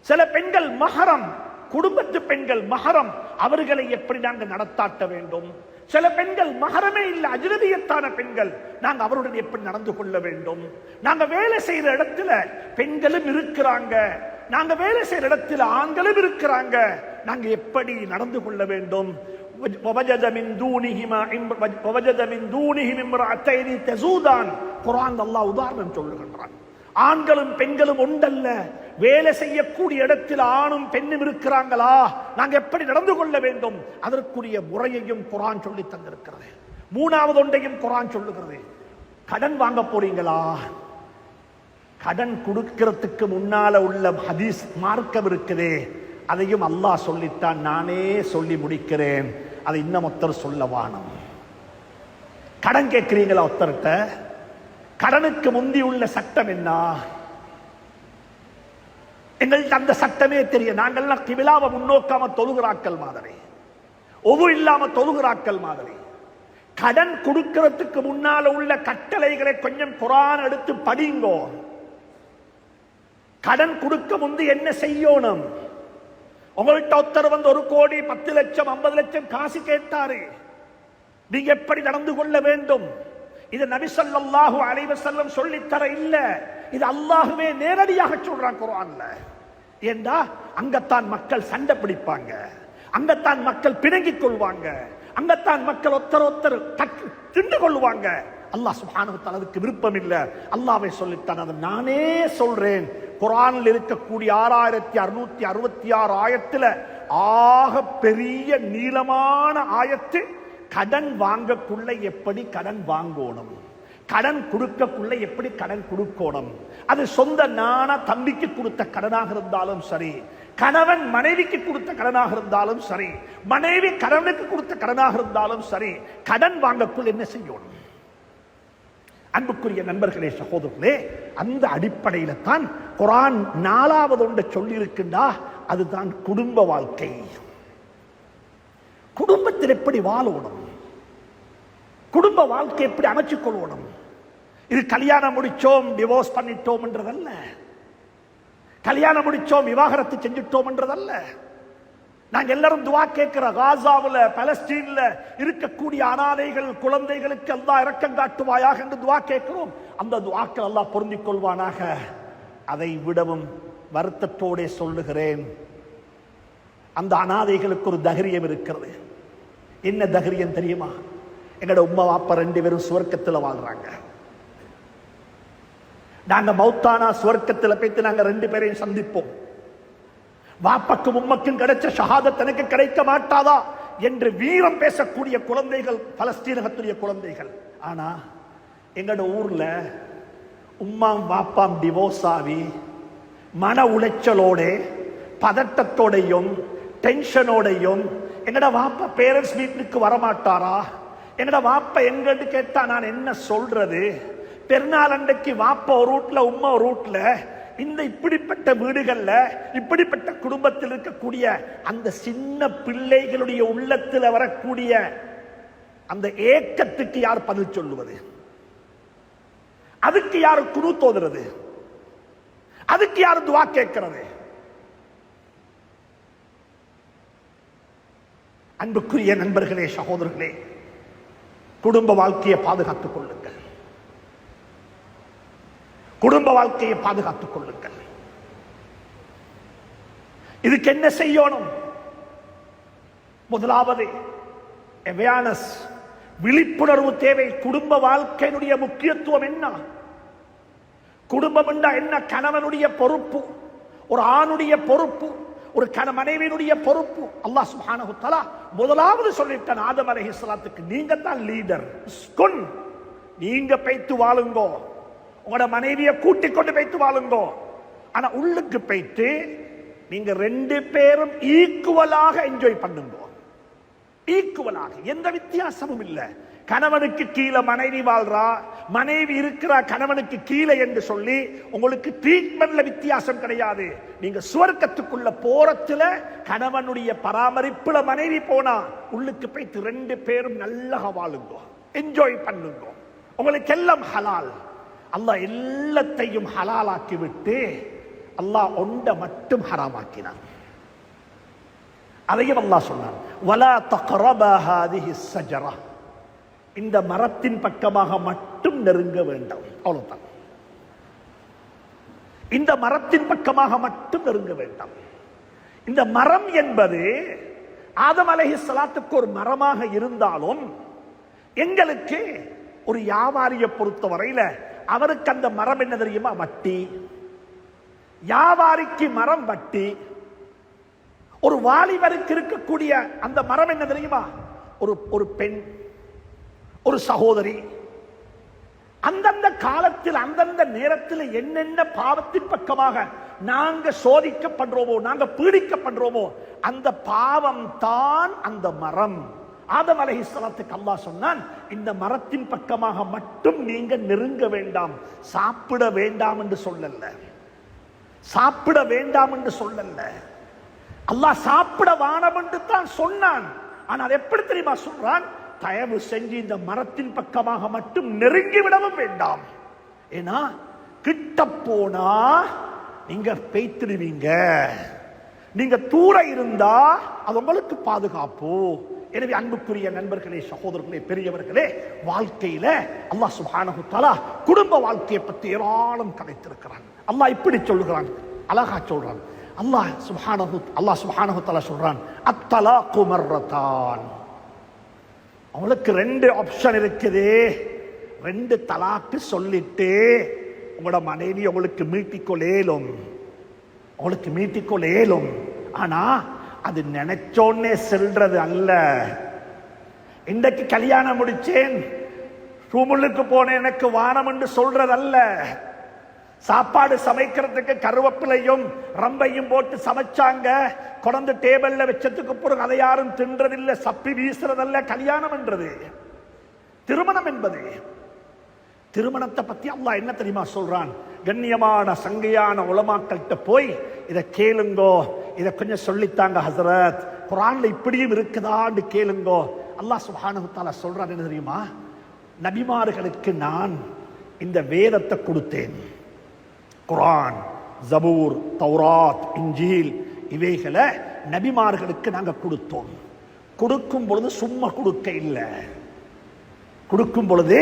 [SPEAKER 1] சில பெண்கள் மஹரம், குடும்பத்து பெண்கள் மஹரம், அவர்களை எப்படி நாங்கள் நடத்தாட்ட வேண்டும்? சில பெண்கள் மஹரமே இல்ல, அஜ்னபியத்தான பெண்கள், நாங்க அவருடன் எப்படி நடந்து கொள்ள வேண்டும்? நாங்க வேலை செய்யற இடத்துல பெண்களும் இருக்கிறாங்க, நாங்க வேலை செய்யற இடத்துல ஆண்களும் இருக்கிறாங்க, நாங்க எப்படி நடந்து கொள்ள வேண்டும்? وَوَجَدَ مِن دُونِهِمْ امْرَأَتَيْنِ تَذُودَانِ. குர்ஆன் அல்லாஹ் உதாரணம் சொல்லுகின்றான். ஆண்களும் பெண்களும் ஒன்றல்ல, வேலை செய்யக்கூடிய இடத்தில் ஆணும் பெண்ணும் இருக்கிறாங்களா, நாங்க எப்படி நடந்து கொள்ள வேண்டும்? அதற்குரிய முறையையும் குர்ஆன் சொல்லி தந்திருக்கிறது. 3வது ஒன்றையும் குர்ஆன் சொல்லுகிறது. கடன் வாங்க போறீங்களா, கடன் கொடுக்கிறதுக்கு முன்னால உள்ள ஹதீஸ் மார்க்கம் இருக்குதே, அதையும் அல்லாஹ் சொல்லித்தான். நானே சொல்லி முடிக்கிறேன், அதை இன்னும் ஒருத்தர் சொல்ல வானம். கடன் கேட்கிறீங்களா ஒருத்தர்கிட்ட, கடனுக்கு முந்தி உள்ள சட்டம் என்ன? எங்களுக்கு அந்த சட்டமே தெரியும். நாங்கள்லாம் கிபிலாவை முன்னோக்காம தொழுகிறாக்கள் மாதிரி, ஒது இல்லாம தொழுகிறாக்கள் மாதிரி. கடன் கொடுக்கிறதுக்கு முன்னால உள்ள கட்டளைகளை கொஞ்சம் குர்ஆன் எடுத்து படிங்கோ. கடன் கொடுக்க முந்தி என்ன செய்யணும்? உங்கள்கிட்ட ஒருத்தர் வந்து 1 கோடி 10 லட்சம் 50 லட்சம் காசு கேட்டாரு, நீங்க எப்படி நடந்து கொள்ள வேண்டும். இது நபி ஸல்லல்லாஹு அலைஹி வஸல்லம் சொல்லித்தர இல்ல, இது அல்லாஹ்வே நேரடியாக சொல்றான் குர்ஆன்ல. ஏண்டா அங்கத்தான் மக்கள் சண்டை பிடிப்பாங்க, அங்கத்தான் மக்கள் பிணங்கிக் கொள்வாங்க, அங்கத்தான் மக்கள் ஒருத்தர் திண்டு கொள்வாங்க. அல்லாஹ் சுப்ஹானஹு வ தஆலா அதுக்கு விருப்பம் இல்ல. அல்லாஹ்வே சொல்லித்தான், அதை நானே சொல்றேன். குர்ஆனில் இருக்கக்கூடிய 6666 ஆயத்துல ஆக பெரிய நீளமான ஆயத்து கடன் வாங்கக்குள்ள எப்படி கடன் வாங்கணும், கடன் கொடுக்கக்குள்ள எப்படி கடன் கொடுக்கணும். அது சொந்த நானா தம்பிக்கு கொடுத்த கடனாக இருந்தாலும் சரி, கணவன் மனைவிக்கு கொடுத்த கடனாக இருந்தாலும் சரி, மனைவி கணவனுக்கு கொடுத்த கடனாக இருந்தாலும் சரி, கடன் வாங்கக்குள் என்ன செய்யணும். அன்புக்குரிய நண்பர்களே, சகோதரர்களே, அந்த அடிப்படையில தான் குர்ஆன் 4வது ஒன்று சொல்லி இருக்கின்றா, அதுதான் குடும்ப வாழ்க்கை. குடும்பத்தில் எப்படி வாழணும், குடும்ப வாழ்க்கை எப்படி அமைச்சுக் கொள்ளணும். இது கல்யாணம் முடிச்சோம் டிவோர்ஸ் பண்ணிட்டோம் என்றதல்ல, கல்யாணம் முடிச்சோம் விவாகரத்து செஞ்சிட்டோம் என்றதல்ல. நாங்க எல்லாரும் துவா கேட்கிற காசாவுல பலஸ்தீன்ல இருக்கக்கூடிய அனாதைகள் குழந்தைகளுக்கு அல்லாஹ் இரக்கம் காட்டுவாயாக என்று துவா கேட்கிறோம். அந்த துவாக்கள் அல்லாஹ் பொருந்திக் கொள்வானாக. அதை விடவும் வருத்தத்தோட சொல்லுகிறேன், அந்த அனாதைகளுக்கு ஒரு தைரியம் இருக்கிறது. என்ன தைரியம் தெரியுமா? எங்களோட உம்மா வாப்பா 2 பேரும் சுவர்க்கத்தில் வாழ்றாங்க. நாங்க மௌத்தானா சுவர்க்கத்தில் போய்த்து நாங்க 2 பேரையும் சந்திப்போம். வாப்பக்கும் உம்மக்கும் கிடைச்ச ஷஹாதத் எனக்கு கிடைக்க மாட்டாதா என்று வீரம் பேசக்கூடிய குழந்தைகள் பலஸ்தீனத்துடைய குழந்தைகள். ஆனா எங்களோட ஊர்ல உம்மாம் வாப்பாம் டிவோர்ஸ் ஆகி மன உளைச்சலோட பதட்டத்தோடையும் டென்ஷனோடையும் எங்கட வாப்பா பேரண்ட்ஸ் மீட்டுக்கு வரமாட்டாரா, எங்கட வாப்பா எங்கன்னு கேட்டா நான் என்ன சொல்றது. பெருநாள் அன்றைக்கு வாப்பா ஒரு ரூட்ல உம்மா ஒரு ரூட்ல, இந்த இப்படிப்பட்ட வீடுகள்ல இப்படிப்பட்ட குடும்பத்தில் இருக்கக்கூடிய அந்த சின்ன பிள்ளைகளுடைய உள்ளத்தில் வரக்கூடிய அந்த ஏக்கத்துக்கு யார் பதில் சொல்லுவது? அதுக்கு யார் குரு தோதுறது? அதுக்கு யார் துவா கேட்கிறது? அன்புக்குரிய நண்பர்களே, சகோதரர்களே, குடும்ப வாழ்க்கையை பாதுகாத்துக் கொள்ளுங்கள், குடும்ப வாழ்க்கையை பாதுகாத்துக் கொள்ளுங்கள். இதுக்கு என்ன செய்யணும்? முதலாவது அவேர்னஸ், விழிப்புணர்வு தேவை. குடும்ப வாழ்க்கையினுடைய முக்கியத்துவம் என்ன? குடும்பம் என்றா என்ன? கணவனுடைய பொறுப்பு, ஒரு ஆணுடைய பொறுப்பு, ஒரு மனைவியினுடைய பொறுப்பு. அல்லாஹ் சுப்ஹானஹு வ தஆலா முதலாவது சொல்லிட்டான் ஆதம் அலைஹிஸ்ஸலாத்துக்கு, நீங்க தான் லீடர், நீங்க பேய்த்து வாழுங்கோ, உங்களோட மனைவியை கூட்டிக் கொண்டு பேய்த்து வாழுங்கோ. ஆனா உள்ளுக்கு பேய்த்து நீங்க 2 பேரும் ஈக்குவலாக என்ஜாய் பண்ணுங்க, ஈக்குவலாக, எந்த வித்தியாசமும் இல்லை. கணவனுக்கு கீழே மனைவி வாழ்றா, மனைவி இருக்கிறா கணவனுக்கு கீழே என்று சொல்லி உங்களுக்கு ட்ரீட்மெண்ட்ல வித்தியாசம் கிடையாது. நீங்க சுவர்க்கத்துக்குள்ள போறதுல கணவனுடைய பராமரிப்புல மனைவி போனா உள்ளுக்கு போய்த்து 2 பேரும் நல்லா வாழுங்க, என்ஜாய் பண்ணுங்க, உங்களுக்கு எல்லாம் ஹலால். அல்லாஹ் எல்லாத்தையும் ஹலாலாக்கி விட்டு அல்லாஹ் ஒன்றை மட்டும் ஹராமாக்கினான். அதையும் அல்லாஹ் சொன்னான், வலா தக்ரபா ஹாதிஹி ஸஜரா, இந்த மரத்தின் பக்கமாக மட்டும் நெருங்க வேண்டாம். அவ்வளவுதான், இந்த மரத்தின் பக்கமாக மட்டும் நெருங்க வேண்டாம். இந்த மரம் என்பது ஆதம் அலைஹிஸ்ஸலாத்துக்கு ஒரு மரமாக இருந்தாலும் எங்களுக்கு ஒரு வியாபாரியை பொறுத்த வரையில அவருக்கு அந்த மரம் என்ன தெரியுமா? வட்டி. வியாபாரிக்கு மரம் வட்டி. ஒரு வாலிபருக்கு இருக்கக்கூடிய அந்த மரம் என்ன தெரியுமா? ஒரு பெண், ஒரு சகோதரி. அந்தந்த காலத்தில் அந்தந்த நேரத்தில் என்னென்ன பாவத்தின் பக்கமாக நாங்க சோதிக்கப்படுறோமோ, நாங்க பீடிக்கப்படுறோமோ, அந்த பாவம் தான் அந்த மரம். ஆதம் அலைஹிஸ்ஸலாத்துக்கு அல்லாஹ் சொன்னான், இந்த மரத்தின் பக்கமாக மட்டும் நீங்க நெருங்க வேண்டாம், சாப்பிட வேண்டாம் என்று சொல்லல, சாப்பிட வேண்டாம் என்று சொல்லல. அல்லாஹ் சாப்பிட வானம் என்று தான் சொன்னான். ஆனால் எப்படி தெரியுமா சொல்றான்? தயவு செஞ்சு இந்த மரத்தின் பக்கமாக மட்டும் நெருங்கி விடவும் வேண்டாம். ஏன்னா கிட்ட போனா நீங்க பேய்த்திடுவீங்க, நீங்க தூர இருந்தா அது உங்களுக்கு பாதுகாப்பு. எனவே அன்புக்குரிய நண்பர்களே, சகோதரர்களே, பெரியவர்களே, வாழ்க்கையில அல்லாஹ் சுப்ஹானஹு தஆலா குடும்ப வாழ்க்கையை பற்றி ஏராளம் கதைத்திருக்கிறான். அல்லாஹ் இப்படி சொல்லுகிறான், அழகா சொல்றான். அல்லாஹ் சுப்ஹானஹு தஆலா சொல்றான், அத்தலாக்கு மர்ரதான். அவளுக்கு 2 ஆப்ஷன் இருக்குது. 2 தலாக்கு சொல்லிட்டு உங்களோட மனைவி உங்களுக்கு மீட்டிக்கொள்ளேலும். ஆனா அது நினைச்சோன்னே செல்றது அல்ல. இன்றைக்கு கல்யாணம் முடிச்சேன், ரூமுக்கு போனேன், எனக்கு வானம் என்று சொல்றதல்ல. சாப்பாடு சமைக்கிறதுக்கு கருவேப்பிலையும் ரம்பையும் போட்டு சமைச்சாங்க, கொண்டு டேபிள்ல வச்சதுக்கு பிறகு அதை யாரும் தின்றதில்லை, சப்பி வீசுறதல்ல கல்யாணம் என்றது. திருமணம் என்பது, திருமணத்தை பத்தி அல்லாஹ் என்ன தெரியுமா சொல்றான்? கண்ணியமான சங்கையான உலமாக்கள்கிட்ட போய் இதை கேளுங்கோ, இதை கொஞ்சம் சொல்லித்தாங்க ஹசரத், குர்ஆன்ல இப்படியும் இருக்குதான்னு கேளுங்கோ. அல்லாஹ் சுப்ஹானஹு தஆலா சொல்றான் என்ன தெரியுமா? நபிமார்களுக்கு நான் இந்த வேதத்தை கொடுத்தேன். குர்ஆன், ஜபூர், தௌராத், இன்ஜீல் இவைகளை நபிமார்களுக்கு நாங்க கொடுத்தோம். கொடுக்கும் பொழுது சும்மா கொடுக்க இல்லை. கொடுக்கும் பொழுது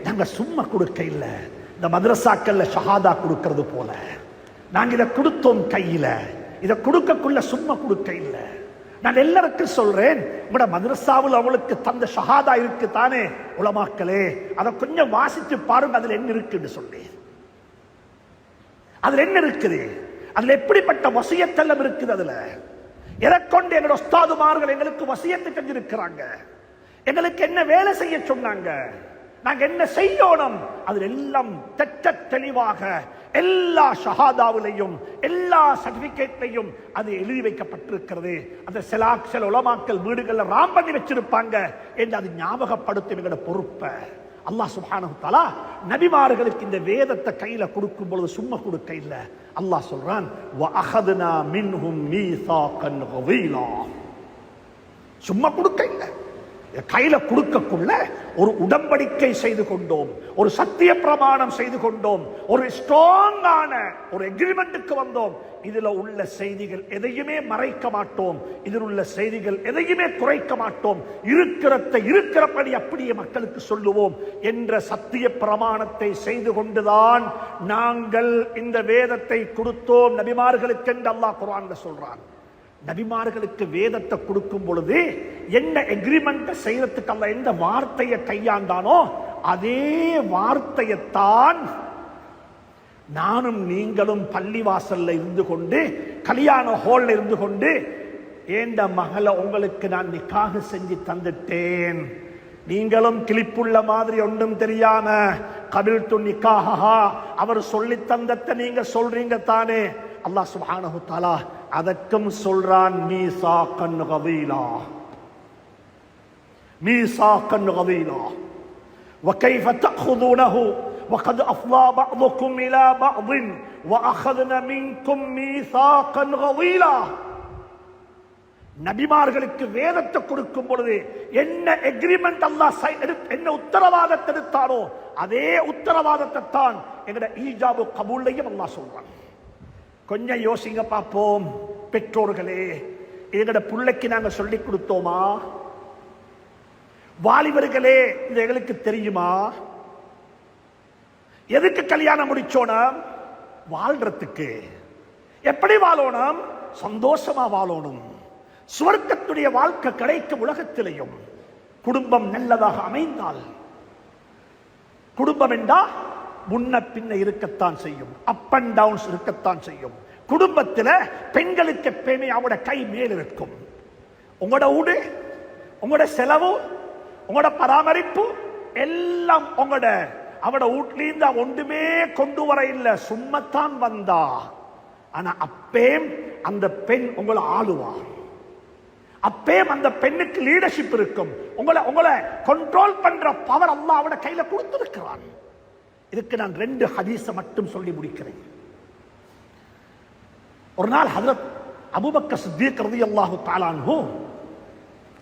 [SPEAKER 1] நாங்க சும்மா கொடுக்க இல்லை. இந்த மதரசாக்கள்ல ஷஹாதா கொடுக்கிறது போல நாங்க இதை கொடுத்தோம் கையில. இதை கொடுக்கக்குள்ள சும்மா கொடுக்க இல்லை. நான் எல்லாருக்கும் சொல்றேன், உங்களோட மதரசாவில் அவங்களுக்கு தந்த ஷஹாதா இருக்கு தானே உலமாக்களே, அதை கொஞ்சம் வாசித்து பாருங்க, அதுல என்ன இருக்குன்னு சொன்னேன். அதுல என்ன இருக்குது? அதுல எப்படிப்பட்ட வசியத்தெல்லாம் இருக்குது? அதுல எதை கொண்டு எங்களோட உஸ்தாதுமார்கள் எங்களுக்கு வசியத்தை செஞ்சிருக்கிறாங்க, எங்களுக்கு என்ன வேலை செய்ய சொன்னாங்க, நாங்க என்ன செய்யணும், அதில் எல்லாம் தெட்ட தெளிவாக எல்லா ஷஹாதாவிலையும் எல்லா சர்டிபிகேட்லையும் அது எழுதி வைக்கப்பட்டிருக்கிறது. அந்த சில உலமாக்கள் வீடுகள்ல ராம் பண்ணி வச்சிருப்பாங்க என்று அது ஞாபகப்படுத்தும் எங்களோட பொறுப்பை அல்லாஹ் சுப்ஹானஹு தஆலா நபிமார்களுக்கு இந்த வேதத்தை கையில கொடுக்கும் பொழுது சும்மா கொடுக்க இல்ல. அல்லாஹ் சொல்றான், வஅഖذனா மின்ஹும் மீசாகன் கலீலா. சும்மா கொடுக்க இல்ல, கையில கொடுக்கக்குள்ள ஒரு உடன்படிக்கை செய்து கொண்டோம், ஒரு சத்திய பிரமாணம் செய்து கொண்டோம், ஒரு ஸ்ட்ராங்கான ஒரு எக்ரிமெண்ட்டுக்கு வந்தோம். இதுல உள்ள செய்திகள் எதையுமே மறைக்க மாட்டோம், இதில் உள்ள செய்திகள் எதையுமே குறைக்க மாட்டோம், இருக்கிறபடி அப்படியே மக்களுக்கு சொல்லுவோம் என்ற சத்திய பிரமாணத்தை செய்து கொண்டுதான் நாங்கள் இந்த வேதத்தை கொடுத்தோம் நபிமார்களுக்கு என்று அல்லாஹ் குர்ஆன்ல சொல்றான். நபிமார்களுக்கு வேதத்தை கொடுக்கும் பொழுது என்ன எக்ரிமெண்ட் செய்யறதுக்கு அல்ல எந்த வார்த்தையை கையாண்டானோ அதே வார்த்தையைத்தான் நானும் நீங்களும் பள்ளிவாசல்ல இருந்து கொண்டு கல்யாண ஹால்ல இருந்து கொண்டு ஏண்ட மகளை உங்களுக்கு நான் நிக்காஹ் செஞ்சு தந்துட்டேன், நீங்களும் கிளிப்புள்ள மாதிரி ஒன்றும் தெரியாம கபில்து நிக்காஹா அவர் சொல்லி தந்தத்தை நீங்க சொல்றீங்க தானே. அல்லாஹ் சுப்ஹானஹு தஆலா அதற்கும் சொல்றான், மீசாகன் கலீலா, மீசாகன் கலீலா وكيف تأخذونه وقد أفضى بعضكم إلى بعض وأخذنا منكم ميثاقا غليظا. நபிமார்களுக்கு வேதத்தை கொடுக்கும் பொழுது என்ன எக்ரிமெண்ட் அல்லாஹ் என்ன உத்தரவாதத்தை எடுத்தாரோ அதே உத்தரவாதத்தை தான் எங்கட ஈஜாபு கபூல்லையும் அல்லாஹ் சொல்றான். கொஞ்சம் யோசிங்க பார்ப்போம் பெற்றோர்களே, எங்கட பிள்ளைக்கு நாங்க சொல்லி கொடுத்தோமா? வாலிபர்களே, இது எங்களுக்கு தெரியுமா? எதுக்கு கல்யாணம் முடிச்சோனா? வாழ்றதுக்கு. எப்படி வாழணும்? சந்தோஷமா வாழணும். சுவர்க்கத்துடைய வாழ்க்கை கிடைக்கும் உலகத்திலையும் குடும்பம் நல்லதாக அமைந்தால், குடும்பம் என்றா முன்ன பின்ன இருக்கத்தான் செய்யும், அப் அண்ட் டவுன்ஸ் இருக்கத்தான் செய்யும். குடும்பத்தில் பெண்களுக்கு எப்பயுமே அவட கை மேல் இருக்கும். உங்களோட வீடு, உங்களோட செலவு, உங்களோட பராமரிப்பு எல்லாம் உங்களோட அவட வீட்லேருந்து ஒன்றுமே கொண்டு வர இல்லை, சும்மத்தான் வந்தா. ஆனா அப்பேம் அந்த பெண் உங்களை ஆளுவா, அப்பேம் அந்த பெண்ணுக்கு லீடர்ஷிப் இருக்கும், உங்களை கண்ட்ரோல் பண்ற பவர் அல்லாஹ் அவட கையில கொடுத்திருக்கிறான். இதுக்கு நான் 2 ஹதீஸ மட்டும் சொல்லி முடிக்கிறேன். ஒரு நாள் ஹஜ்ரத் அபூபக்கர் சித்திக் ரலியல்லாஹு தஆலா அன்ஹு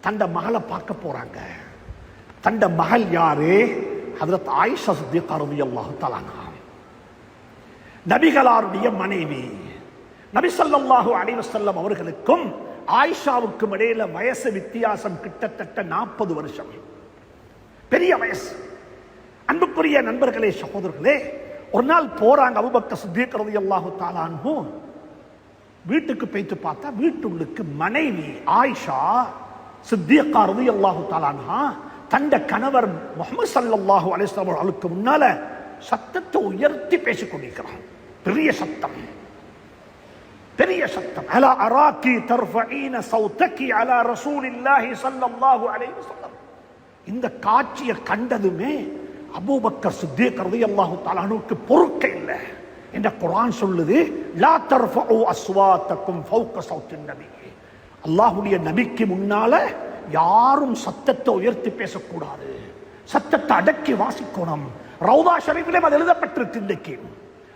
[SPEAKER 1] தண்ட மகளை பார்க்க போறாங்க. தண்ட மகள் யாரு? ஹஜ்ரத் ஆயிஷா சித்திகா ரலியல்லாஹு தஆலா அன்ஹா, நபிகளாருடைய மனைவி. நபி ஸல்லல்லாஹு அலைஹி வஸல்லம் அவர்களுக்கும் ஆயிஷாவுக்கும் இடையில வயசு வித்தியாசம் கிட்டத்தட்ட 40 வருஷம், பெரிய வயசு. அன்புக்குரிய நண்பர்களே, சகோதரர்களே, ஒரு நாள் போறாங்க அபூபக்கர் சித்திக் ரலியல்லாஹு தஆலா அன்ஹு. வீட்டுக்கு போயிட்டு பார்த்தா வீட்டுள்ளுக்கு மனைவி ஆயிஷா சித்திகா ரலியல்லாஹு தஆலா அன்ஹா தந்த கணவர் முஹம்மது ஸல்லல்லாஹு அலைஹி வஸல்லம் அவர்களுக்கு முன்னால சத்தத்தை உயர்த்தி பேசிக் கொண்டிருக்கிறார். பெரிய சத்தம், பெரிய சத்தம். அலா அராக்கி தர்ஃபஈன சௌதகி அலா ரசூலில்லாஹி ஸல்லல்லாஹு அலைஹி வஸல்லம். இந்த காட்சியை கண்டதுமே அபூபக்கர் சித்திக் ரலியல்லாஹு தஆலா அன்ஹுக்கு பொறுக்க இல்லை. இந்த குர்ஆன் சொல்லுது, லா தர்ஃபஉ அஸ்வாத்தக்கும் ஃபௌக ஸௌத்தின் நபி. அல்லாஹ்வுடைய நபிக்கு முன்னால யாரும் சத்தத்தை உயர்த்தி பேசக்கூடாது, சத்தத்தை அடக்கி வாசிக்கணும். ரவுதா ஷரீஃபிலே அது எழுதப்பட்டிருக்கு இன்றைக்கு.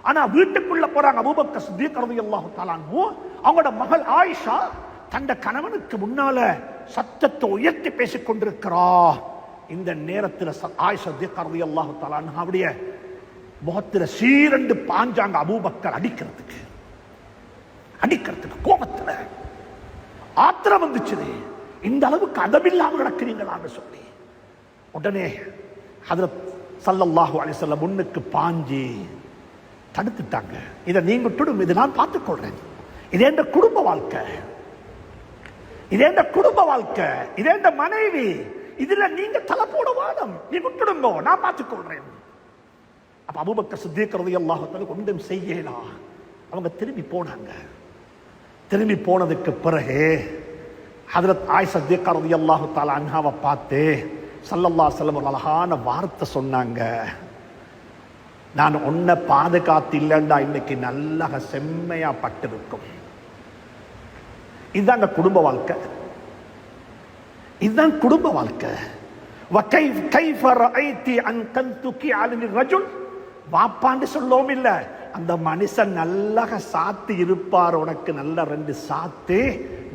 [SPEAKER 1] ஆனா வீட்டுக்குள்ள போறாங்க அபூபக்கர் சித்திக் ரலியல்லாஹு தஆலா அன்ஹு. அவங்களோட மகள் ஆயிஷா தந்த கணவனுக்கு முன்னால சத்தத்தை உயர்த்தி பேசிக் கொண்டிருக்கிறா. இந்த நேரத்தில் ஆயிஷா சித்திக் ரலியல்லாஹு தஆலா அன்ஹாவுடைய முகத்துல சீரண்டு பாஞ்சாங்க அபூபக்கர் அடிக்கிறதுக்கு, கோபத்துல ஆத்திரம் வந்துச்சு. இந்த அளவுக்கு அதமில்லாமல் நடக்கிறீங்களான்னு சொல்லி உடனே ஹஜ்ரத் ஸல்லல்லாஹு அலைஹி வஸல்லம் முன்னுக்கு பாஞ்சி தடுத்துட்டாங்க. இதை நீங்க விட்டுடும், இதை நான் பார்த்துக் கொள்றேன். இது என்ற குடும்ப வாழ்க்கை, இது என்ற குடும்ப வாழ்க்கை, இது என்ற மனைவி, இதுல நீங்க தலை போட வாதம், நீ விட்டுடுங்க, நான் பார்த்துக் கொள்றேன். அப்ப அபூபக்கர் சித்திக் ரலியல்லாஹு தஆலா ஒன்றும் செய்யலாம். அவங்க திரும்பி போனாங்க. திரும்பி போனதுக்கு பிறகு ஹஜ்ரத் ஆயிஷா சித்திகா ரலியல்லாஹு தஆலா அன்ஹாவை பார்த்து ஸல்லல்லாஹு அலைஹி வஸல்லம் ஒரு அழகான வார்த்தை சொன்னாங்க. நான் உன்னை பாதுகாத்து இல்லைண்டா இன்னைக்கு நல்லா செம்மையா பட்டிருக்கும். இதுதான் குடும்ப வாழ்க்கை, இதுதான் குடும்ப வாழ்க்கை. وَكَيْفَ رَأَيْتِ أَنْ كَنْتُكِ عَلَى الرَّجُلِ. வாப்பாண்டு சொல்லவும் இல்லை, அந்த மனுஷன் நல்லா சாத்து இருப்பார், உனக்கு நல்ல 2 சாத்து,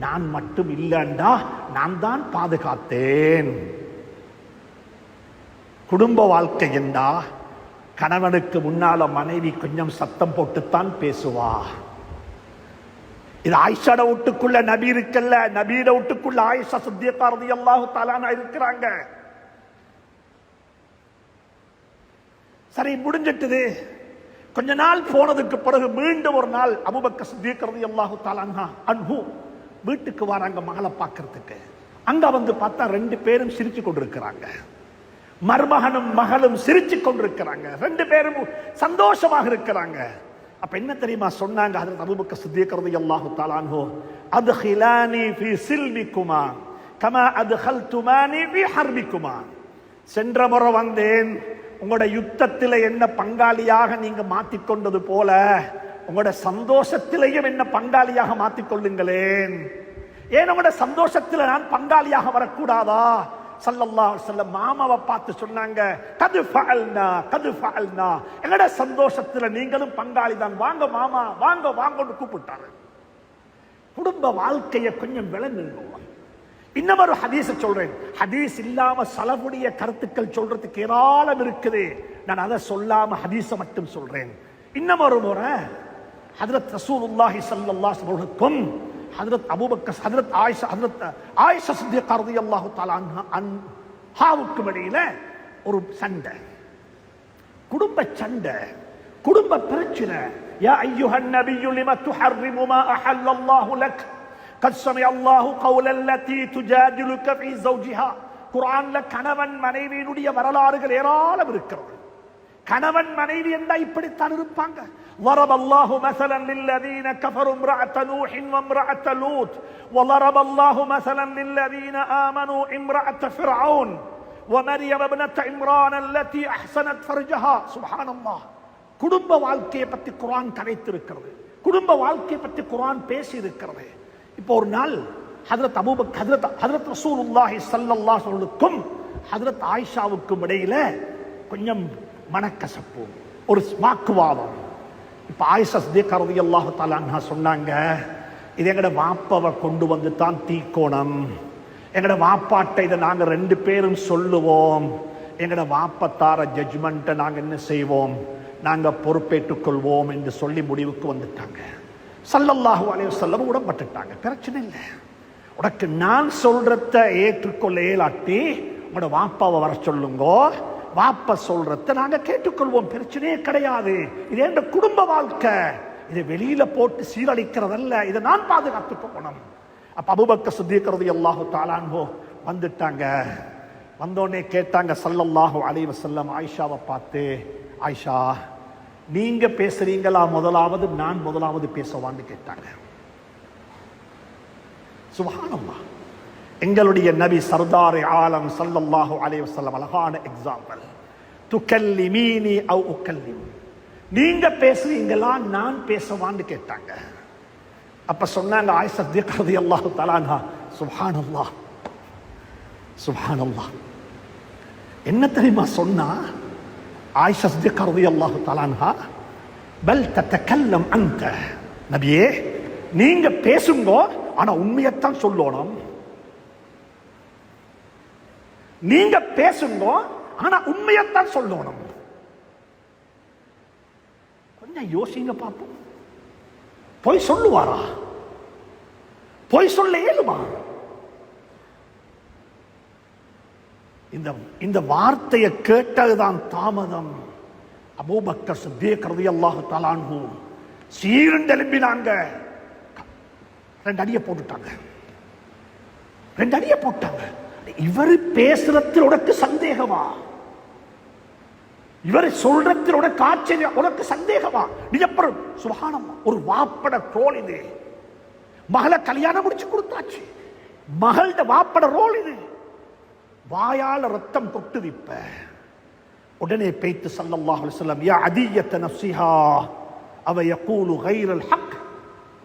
[SPEAKER 1] நான் மட்டும் இல்லைண்டா நான் தான் பாதுகாத்தேன். குடும்ப வாழ்க்கை என்றா கணவனுக்கு முன்னால மனைவி கொஞ்சம் சத்தம் போட்டுத்தான் பேசுவா. இது ஆயிஷாட வீட்டுக்குள்ள நபி இருக்கல்ல, நபியோட வீட்டுக்குள்ள ஆயிஷா சித்திகா ரலியல்லாஹு தஆலா அன்ஹா இருக்கிறாங்க. சரி, முடிஞ்சிட்டது. கொஞ்ச நாள் போனதுக்கு பிறகு மீண்டும் ஒரு நாள் அபூபக்கர் சித்திக் ரலியல்லாஹு தஆலா அன்ஹு வீட்டுக்கு வராங்க மகளை பார்க்கறதுக்கு. அங்க வந்து பார்த்தா 2 பேரும் சிரிச்சு கொண்டிருக்கிறாங்க. மருமகனும் மகளும் சிரிச்சு கொண்டிருக்கிறாங்க, 2 பேரும் சந்தோஷமாக இருக்கிறாங்க. அப்ப என்ன தெரியுமா சொன்னாங்க ஹஜ்ரத் அபூபக்கர் சித்திக் ரலியல்லாஹு தஆலா அன்ஹு, அத்கிலானி ஃபீ சில்மிகுமா கமா அத்கல்துமானி ஃபீ ஹர்பிகுமா. சென்ற முறை வந்தேன், உங்களோட யுத்தத்தில் என்ன பங்காளியாக நீங்க மாத்திக்கொண்டது போல உங்களோட சந்தோஷத்திலையும் என்ன பங்காளியாக மாத்திக்கொள்ளுங்களேன். ஏன் உங்களோட சந்தோஷத்தில் நான் பங்காளியாக வரக்கூடாதா? ஸல்லல்லாஹு அலைஹி வஸல்லம் மாமாவை பார்த்து சொன்னாங்க, கது ஃபஅல்னா கது ஃபஅல்னா, எங்களோட சந்தோஷத்துல நீங்களும் பங்காளி தான், வாங்க மாமா, வாங்க வாங்கன்னு கூப்பிட்டாரு. குடும்ப வாழ்க்கையை கொஞ்சம் விளங்குங்க. இன்னொரு ஹதீஸ சொல்றேன். ஹதீஸ் இல்லாம சலஃபுடைய கருத்துக்கள் சொல்றதுக்கு ஏராளம் இருக்குது. நான் அதை சொல்லாம ஹதீஸ மட்டும் சொல்றேன். இன்னொரு முறை ஹஜ்ரத் ரசூலுல்லாஹி ஸல்லல்லாஹு அலைஹி வஸல்லம் ஹஜ்ரத் அபூபக்கர், ஹஜ்ரத் ஆயிஷா சித்திகா ரலியல்லாஹு தஆலா அன்ஹாவுக்கு இடையில ஒரு சண்டை, குடும்ப சண்டை, குடும்ப பிரச்சனை. யா அய்யுஹன் நபியு லிமா துஹர்ரிமு மா அஹல்லல்லாஹு லக் கத் சமிஅ அல்லாஹு கௌலல்லதி துஜாதிலுக ஃபீ ஸௌஜிஹா. குர்ஆன்ல கணவன் மனைவியினுடைய வரலாறுகள் ஏராளம் இருக்கிறது. கணவன் மனைவி என்றா இப்படித்தான் இருப்பாங்க. ضرب الله مثلا للذين كفروا امرأة نوح وامرأة لوط وضرب الله مثلا للذين آمنوا امرأة فرعون ومريم ابنة عمران التي أحسنت فرجها. سبحان الله. குடும்ப வாழ்க்கையை பத்தி குர்ஆன் கதைத்திருக்கிறது, குடும்ப வாழ்க்கையை பத்தி குர்ஆன் பேசி இருக்கிறது. இப்போ ஒரு நாள் ஹஜ்ரத் அபூபக்கர் ஹஜ்ரத் ரசூலுல்லாஹி ஸல்லல்லாஹு அலைஹி வஸல்லம் ஹஜ்ரத் ஆயிஷாவுக்கும் இடையில கொஞ்சம் மனக்கசப்பு, ஒரு வாக்குவாதம். இப்ப ஆயிஷா சித்திகா ரலியல்லாஹு தஆலா அன்ஹா சொன்னாங்க, இது எங்கட வாப்பாவை கொண்டு வந்து தான் தீக்கோணம், எங்கட வாப்பாட்ட இதை நாங்க 2 பேரும் சொல்லுவோம், எங்கட வாப்பத்தார ஜட்ஜ்மெண்ட்டை நாங்க என்ன செய்வோம், நாங்க பொறுப்பேற்றுக் கொள்வோம் என்று சொல்லி முடிவுக்கு வந்துட்டாங்க. ஸல்லல்லாஹு அலைஹி வஸல்லம் உடன்பட்டுட்டாங்க. பிரச்சனை இல்லை. உனக்கு நான் சொல்றத ஏற்றுக்கொள்ள இயலாட்டி உங்களோட வாப்பாவை வர சொல்லுங்க, வாப்பா சொல்றத நாங்க கேட்டுக்கொள்வோம், பிரச்சனையே கிடையாது. இது என்ற குடும்ப வாழ்க்கை, இதை வெளியில போட்டு சீரழிக்கிறதல்ல, இதை நான் பாதுகாத்து போகணும். அப்ப அபூபக்கர் சித்திக் ரலியல்லாஹு தஆலா அன்ஹு வந்துட்டாங்க. வந்தோடனே கேட்டாங்க ஸல்லல்லாஹு அலைஹி வஸல்லம் ஆயிஷாவை பார்த்து, ஆயிஷா நீங்க பேசுறீங்களா முதலாவது, நான் முதலாவது பேசவான்னு கேட்டாங்க. சுப்ஹானல்லாஹ். எங்களுடைய நபி சர்தார் ஆலம் ஸல்லல்லாஹு அலைஹி வஸல்லம் அழகான எக்ஸாம்பிள். துகல்லிமீனி அவ் உகல்லிம், நீங்க பேசுறீங்களா நான் பேசவான்னு கேட்டாங்க. அப்ப சொன்னாங்க ஆயிஷா சித்திக் ரலியல்லாஹு தஆலா அன்ஹா, சுப்ஹானல்லாஹ் சுப்ஹானல்லாஹ். என்ன தெரியுமா சொன்னா ஆயிஷா சித்திக் ரலியல்லாஹு தஆலா அன்ஹா, பல் ததகல்லம் அன்த, நபியே நீங்க பேசுங்க, ஆனா உண்மையத்தான் சொல்லணும். நீங்க பேசுங்க, ஆனா உண்மையத்தான் சொல்லணும். கொஞ்சம் யோசிங்க பார்ப்போம். பொய் சொல்லுவாரா? பொய் சொல்ல இயலுமா? இந்த வார்த்தையை கேட்டதுதான் தாமதம். அபூபக்கர் சித்திக் ரலியல்லாஹு தஆலா அன்ஹு சீருண்டு எழும்பினாங்க. 2 அடியை போட்டுட்டாங்க. 2 அடியை போட்டாங்க. இவர் பேசுறதுல உனக்கு சந்தேகமா? இவர் சொல்றதுல உனக்கு ஆச்சரியம், உனக்கு சந்தேகமா? நீ அப்புறம் சுப்ஹானல்லாஹ், ஒரு வாப்பட ரோல் இது. மகளை கல்யாணம் முடிச்சு கொடுத்தாச்சு, மகளோட வாப்பட ரோல் இது. வாயால ரத்தம் கொட்டுது. இப்ப உடனே பேய்த்து ஸல்லல்லாஹு அலைஹி வஸல்லம், யா அதியத நஃப்ஸிஹா அவ யகூலு கைரல் ஹக்,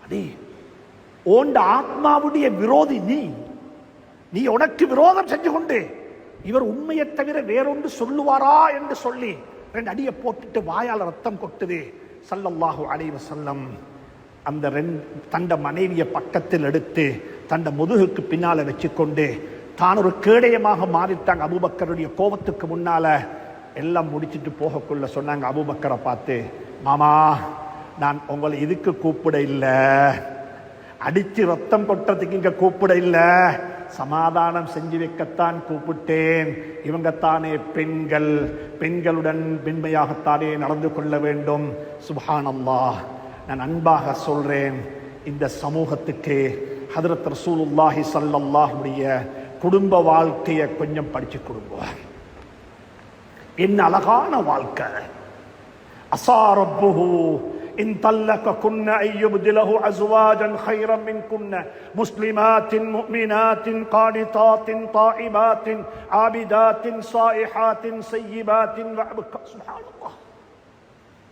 [SPEAKER 1] அடி ஓண்ட ஆத்மாவுடைய விரோதி நீ உனக்கு விரோதம் செஞ்சு கொண்டு இவர் உண்மையை தவிர வேறொன்று சொல்லுவாரா என்று சொல்லி 2 அடியை போட்டுட்டு வாயால ரத்தம் கொட்டுது. ஸல்லல்லாஹு அலைஹி வஸல்லம் அந்த தண்ட மனைவியை பக்கத்தில் எடுத்து தண்ட முதுகுக்கு பின்னால வச்சுக்கொண்டு தான் ஒரு கேடயமாக மாறிட்டாங்க. அபூபக்கருடைய கோபத்துக்கு முன்னால எல்லாம் முடிச்சுட்டு போகக்குள்ள சொன்னாங்க அபூபக்கரை பார்த்து, மாமா நான் உங்களை இதுக்கு கூப்பிட இல்லை, அடிச்சு ரத்தம் கொட்டதுக்கு இங்க கூப்பிட இல்லை, சமாதானம் செஞ்சு வைக்கத்தான் கூப்பிட்டேன். இவங்க தானே பெண்கள், பெண்களுடன் பெண்மையாகத்தானே நடந்து கொள்ள வேண்டும். சுப்ஹானல்லாஹ். நான் அன்பாக சொல்றேன், இந்த சமூகத்துக்கு ஹதரத் ரசூலுல்லாஹி ஸல்லல்லாஹு அலைஹி குடும்ப வாழ்க்கையை கொஞ்சம் படிச்சு கொடுங்க. என்ன அழகான வாழ்க்கை. அஸா ரப்புஹு இன் தல்லககுன்ன அன் யுப்திலஹு அஸ்வாஜன் கைரன் மின்குன்ன முஸ்லிமாத்தின் முஃமினாத்தின் கானிதாத்தின் தாயிபாத்தின் ஆபிதாத்தின் சாயிஹாத்தின் ஸய்யிபாத்தின் சுப்ஹானல்லாஹ்.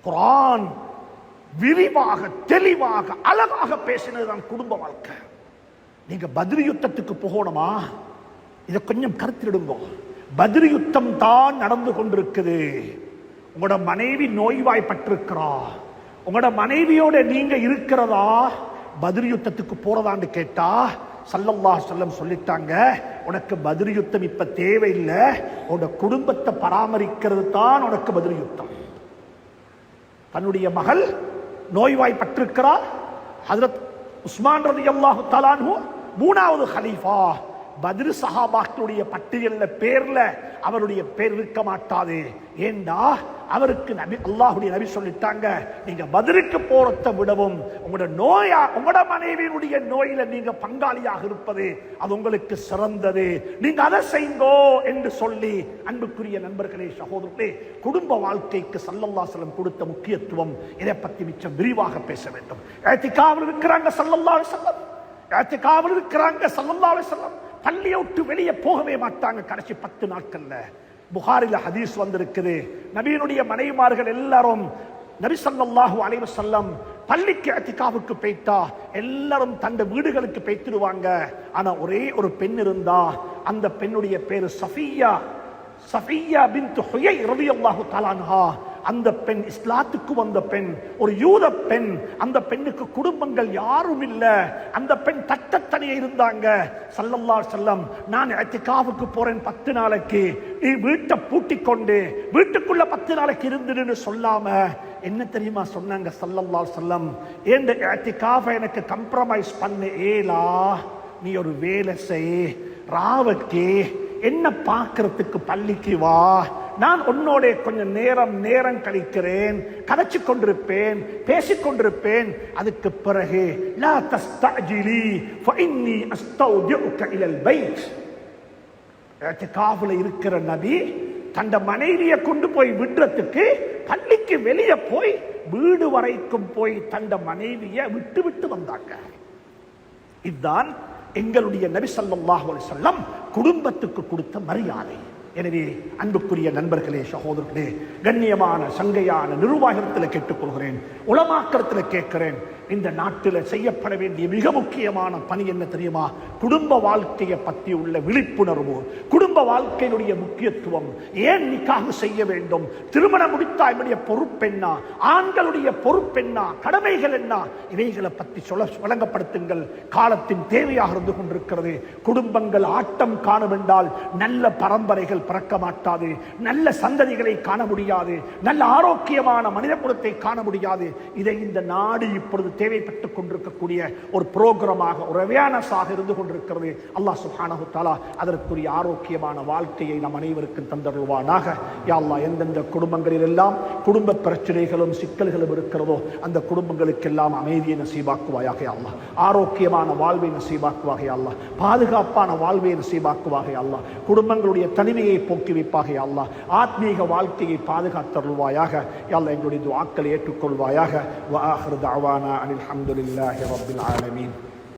[SPEAKER 1] குர்ஆன் விரிவாக தெளிவாக அழகாக பேசினதுதான் குடும்ப வாழ்க்கை. நீங்க பத்ர் யுத்தத்துக்கு போகணுமா? இதை கொஞ்சம் கருத்திடுங்க. பத்ர் யுத்தம் தான் நடந்து கொண்டிருக்குது. உங்களோட மனைவி நோய்வாய்ப்பட்டிருக்கிறா, உங்களோட மனைவியோட நீங்க இருக்கிறதா? பத்ர் யுத்தத்துக்கு போறதான்னு கேட்டா ஸல்லல்லாஹு அலைஹி வஸல்லம் சொல்லிட்டாங்க, உனக்கு பத்ர் யுத்தம் இப்ப தேவையில்லை, உன்னோட குடும்பத்தை பராமரிக்கிறது தான் உனக்கு பத்ர் யுத்தம். தன்னுடைய மகள் நோய்வாய்ப்பட்டிருக்கிறார். ஹஜ்ரத் உஸ்மான் ரலியல்லாஹு தஆலா அன்ஹு 3வது கலீஃபா. பத்ர் சஹாபாக்களுடைய பட்டியல்ல பேர்ல அவருடைய பேர் இருக்க மாட்டாது. ஏண்டா அவருக்கு நபி அல்லாஹ்வுடைய நபி சொல்லிட்டாங்க, நீங்க பத்ருக்கு போறதை விடவும் உங்களோட மனைவியினுடைய நோயில நீங்க பங்காளியாக இருப்பது அது உங்களுக்கு சிறந்தது, நீங்க அதை செய்யுங்கோ என்று சொல்லி. அன்புக்குரிய நண்பர்களே, சகோதரர்களே, குடும்ப வாழ்க்கைக்கு ஸல்லல்லாஹு அலைஹி வஸல்லம் கொடுத்த முக்கியத்துவம் இதை பத்தி மிச்சம் விரிவாக பேச வேண்டும். இஅ்திகாஃபில் இருக்கிறாங்க ஸல்லல்லாஹு அலைஹி வஸல்லம், இஅ்திகாஃபில் இருக்கிறாங்க ஸல்லல்லாஹு அலைஹி வஸல்லம், பள்ளியை விட்டு வெளியே போகவே மாட்டாங்க கடைசி 10 நாட்கள்ல. புகாரில ஹதீஸ் வந்திருக்குது, நபியினுடைய மனைவிமார்கள் எல்லாரும் நபி ஸல்லல்லாஹு அலைஹி வஸல்லம் பள்ளிக்கு இஅ்திகாஃபுக்கு போய்ட்டா எல்லாரும் தந்த வீடுகளுக்கு போய்த்திடுவாங்க. ஆனா ஒரே ஒரு பெண் இருந்தா, அந்த பெண்ணுடைய பேரு சஃபியா பின்த் ஹுயை ரலியல்லாஹு தஆலா அன்ஹா. அந்த பெண் இஸ்லாத்துக்கு வந்த பெண், ஒரு யூத பெண். அந்த பெண்ணுக்கு குடும்பங்கள் யாரும் இல்ல, அந்த பெண் தட்டத்தனியே இருந்தாங்க. ஸல்லல்லாஹு அலைஹி வஸல்லம், நான் இஅ்திகாஃபுக்கு போறேன் 10 நாளைக்கு, நீ வீட்டை பூட்டி கொண்டு வீட்டுக்குள்ள 10 நாளைக்கு இருந்துன்னு சொல்லாம என்ன தெரியுமா சொன்னாங்க ஸல்லல்லாஹு அலைஹி வஸல்லம், இந்த இஅ்திகாஃபை எனக்கு கம்ப்ரமைஸ் பண்ண ஏலா, நீ ஒரு வேலை செய், ராவுக்கு என்ன பார்க்கறதுக்கு பள்ளிக்கு வா, நான் உன்னோட கொஞ்சம் நேரம் கழிக்கிறேன், கதைச்சு கொண்டிருப்பேன், பேசிக் கொண்டிருப்பேன். அதுக்கு பிறகு லா தஸ்தஅஜிலி ஃபஇன்னி அஸ்தௌதிஉக இலல் பைத். இஅ்திகாஃப்ல இருக்கிற நபி தண்ட மனைவியை கொண்டு போய் விடுறதுக்கு பள்ளிக்கு வெளியே போய் வீடு வரைக்கும் போய் தண்ட மனைவியை விட்டு வந்தாங்க. இதுதான் எங்களுடைய நபி ஸல்லல்லாஹு அலைஹி வஸல்லம் குடும்பத்துக்கு கொடுத்த மரியாதை. எனவே அன்புக்குரிய நண்பர்களே, சகோதரர்களே, கண்ணியமான சங்கையான நிர்வாகத்தில் கேட்டுக்கொள்கிறேன், உலமாக்கத்தில் கேட்கிறேன். இந்த நாட்டில் செய்யப்பட வேண்டிய மிக முக்கியமான பணி என்ன தெரியுமா? குடும்ப வாழ்க்கையை பற்றி உள்ள விழிப்புணர்வு, குடும்ப வாழ்க்கையினுடைய முக்கியத்துவம், ஏன் நிக்காஹ் செய்ய வேண்டும், திருமணம் முடித்தா என்னுடைய பொறுப்பென்ன, ஆண்களுடைய பொறுப்பென்ன, கடமைகள் என்ன, இவைகளை பற்றி வழங்கப்படுத்துங்கள். காலத்தின் தேவையாக இருந்து கொண்டிருக்கிறது. குடும்பங்கள் ஆட்டம் காணுமென்றால் நல்ல பரம்பரைகள் பிறக்க மாட்டாது, நல்ல சந்ததிகளை காண முடியாது, நல்ல ஆரோக்கியமான மனித குலத்தை காண முடியாது. இதை இந்த நாடு இப்பொழுது தேவைப்பட்டுக் கொண்டிருக்கக்கூடிய ஒரு புரோகிராமாக, ஒரு அவேர்னஸாக இருந்து கொண்டிருக்கிறது. அல்லாஹ் சுப்ஹானஹு வ தஆலா அதற்குரிய ஆரோக்கியமான வாழ்க்கையை நம் அனைவருக்கும் தந்தருள்வானாக. யா அல்லாஹ், எந்தெந்த குடும்பங்களில் எல்லாம் குடும்ப பிரச்சனைகளும் சிக்கல்களும் இருக்கிறதோ அந்த குடும்பங்களுக்கெல்லாம் அமைதியை நசீபாக்குவாயாக யா அல்லாஹ், ஆரோக்கியமான வாழ்வை நசீபாக்குவாக யா அல்லாஹ், பாதுகாப்பான வாழ்வை நசீபாக்குவாக யா அல்லாஹ், குடும்பங்களுடைய தனிமையை போக்கி வைப்பாக யா அல்லாஹ், ஆத்மீக வாழ்க்கையை பாதுகாத்தருள்வாயாக யா அல்லாஹ். எங்களுடைய துஆக்களை ஏற்றுக்கொள்வாயாக. வ ஆகிரு தஅவானா அனில் ஹம்துலில்லாஹி ரப்பில் ஆலமீன்.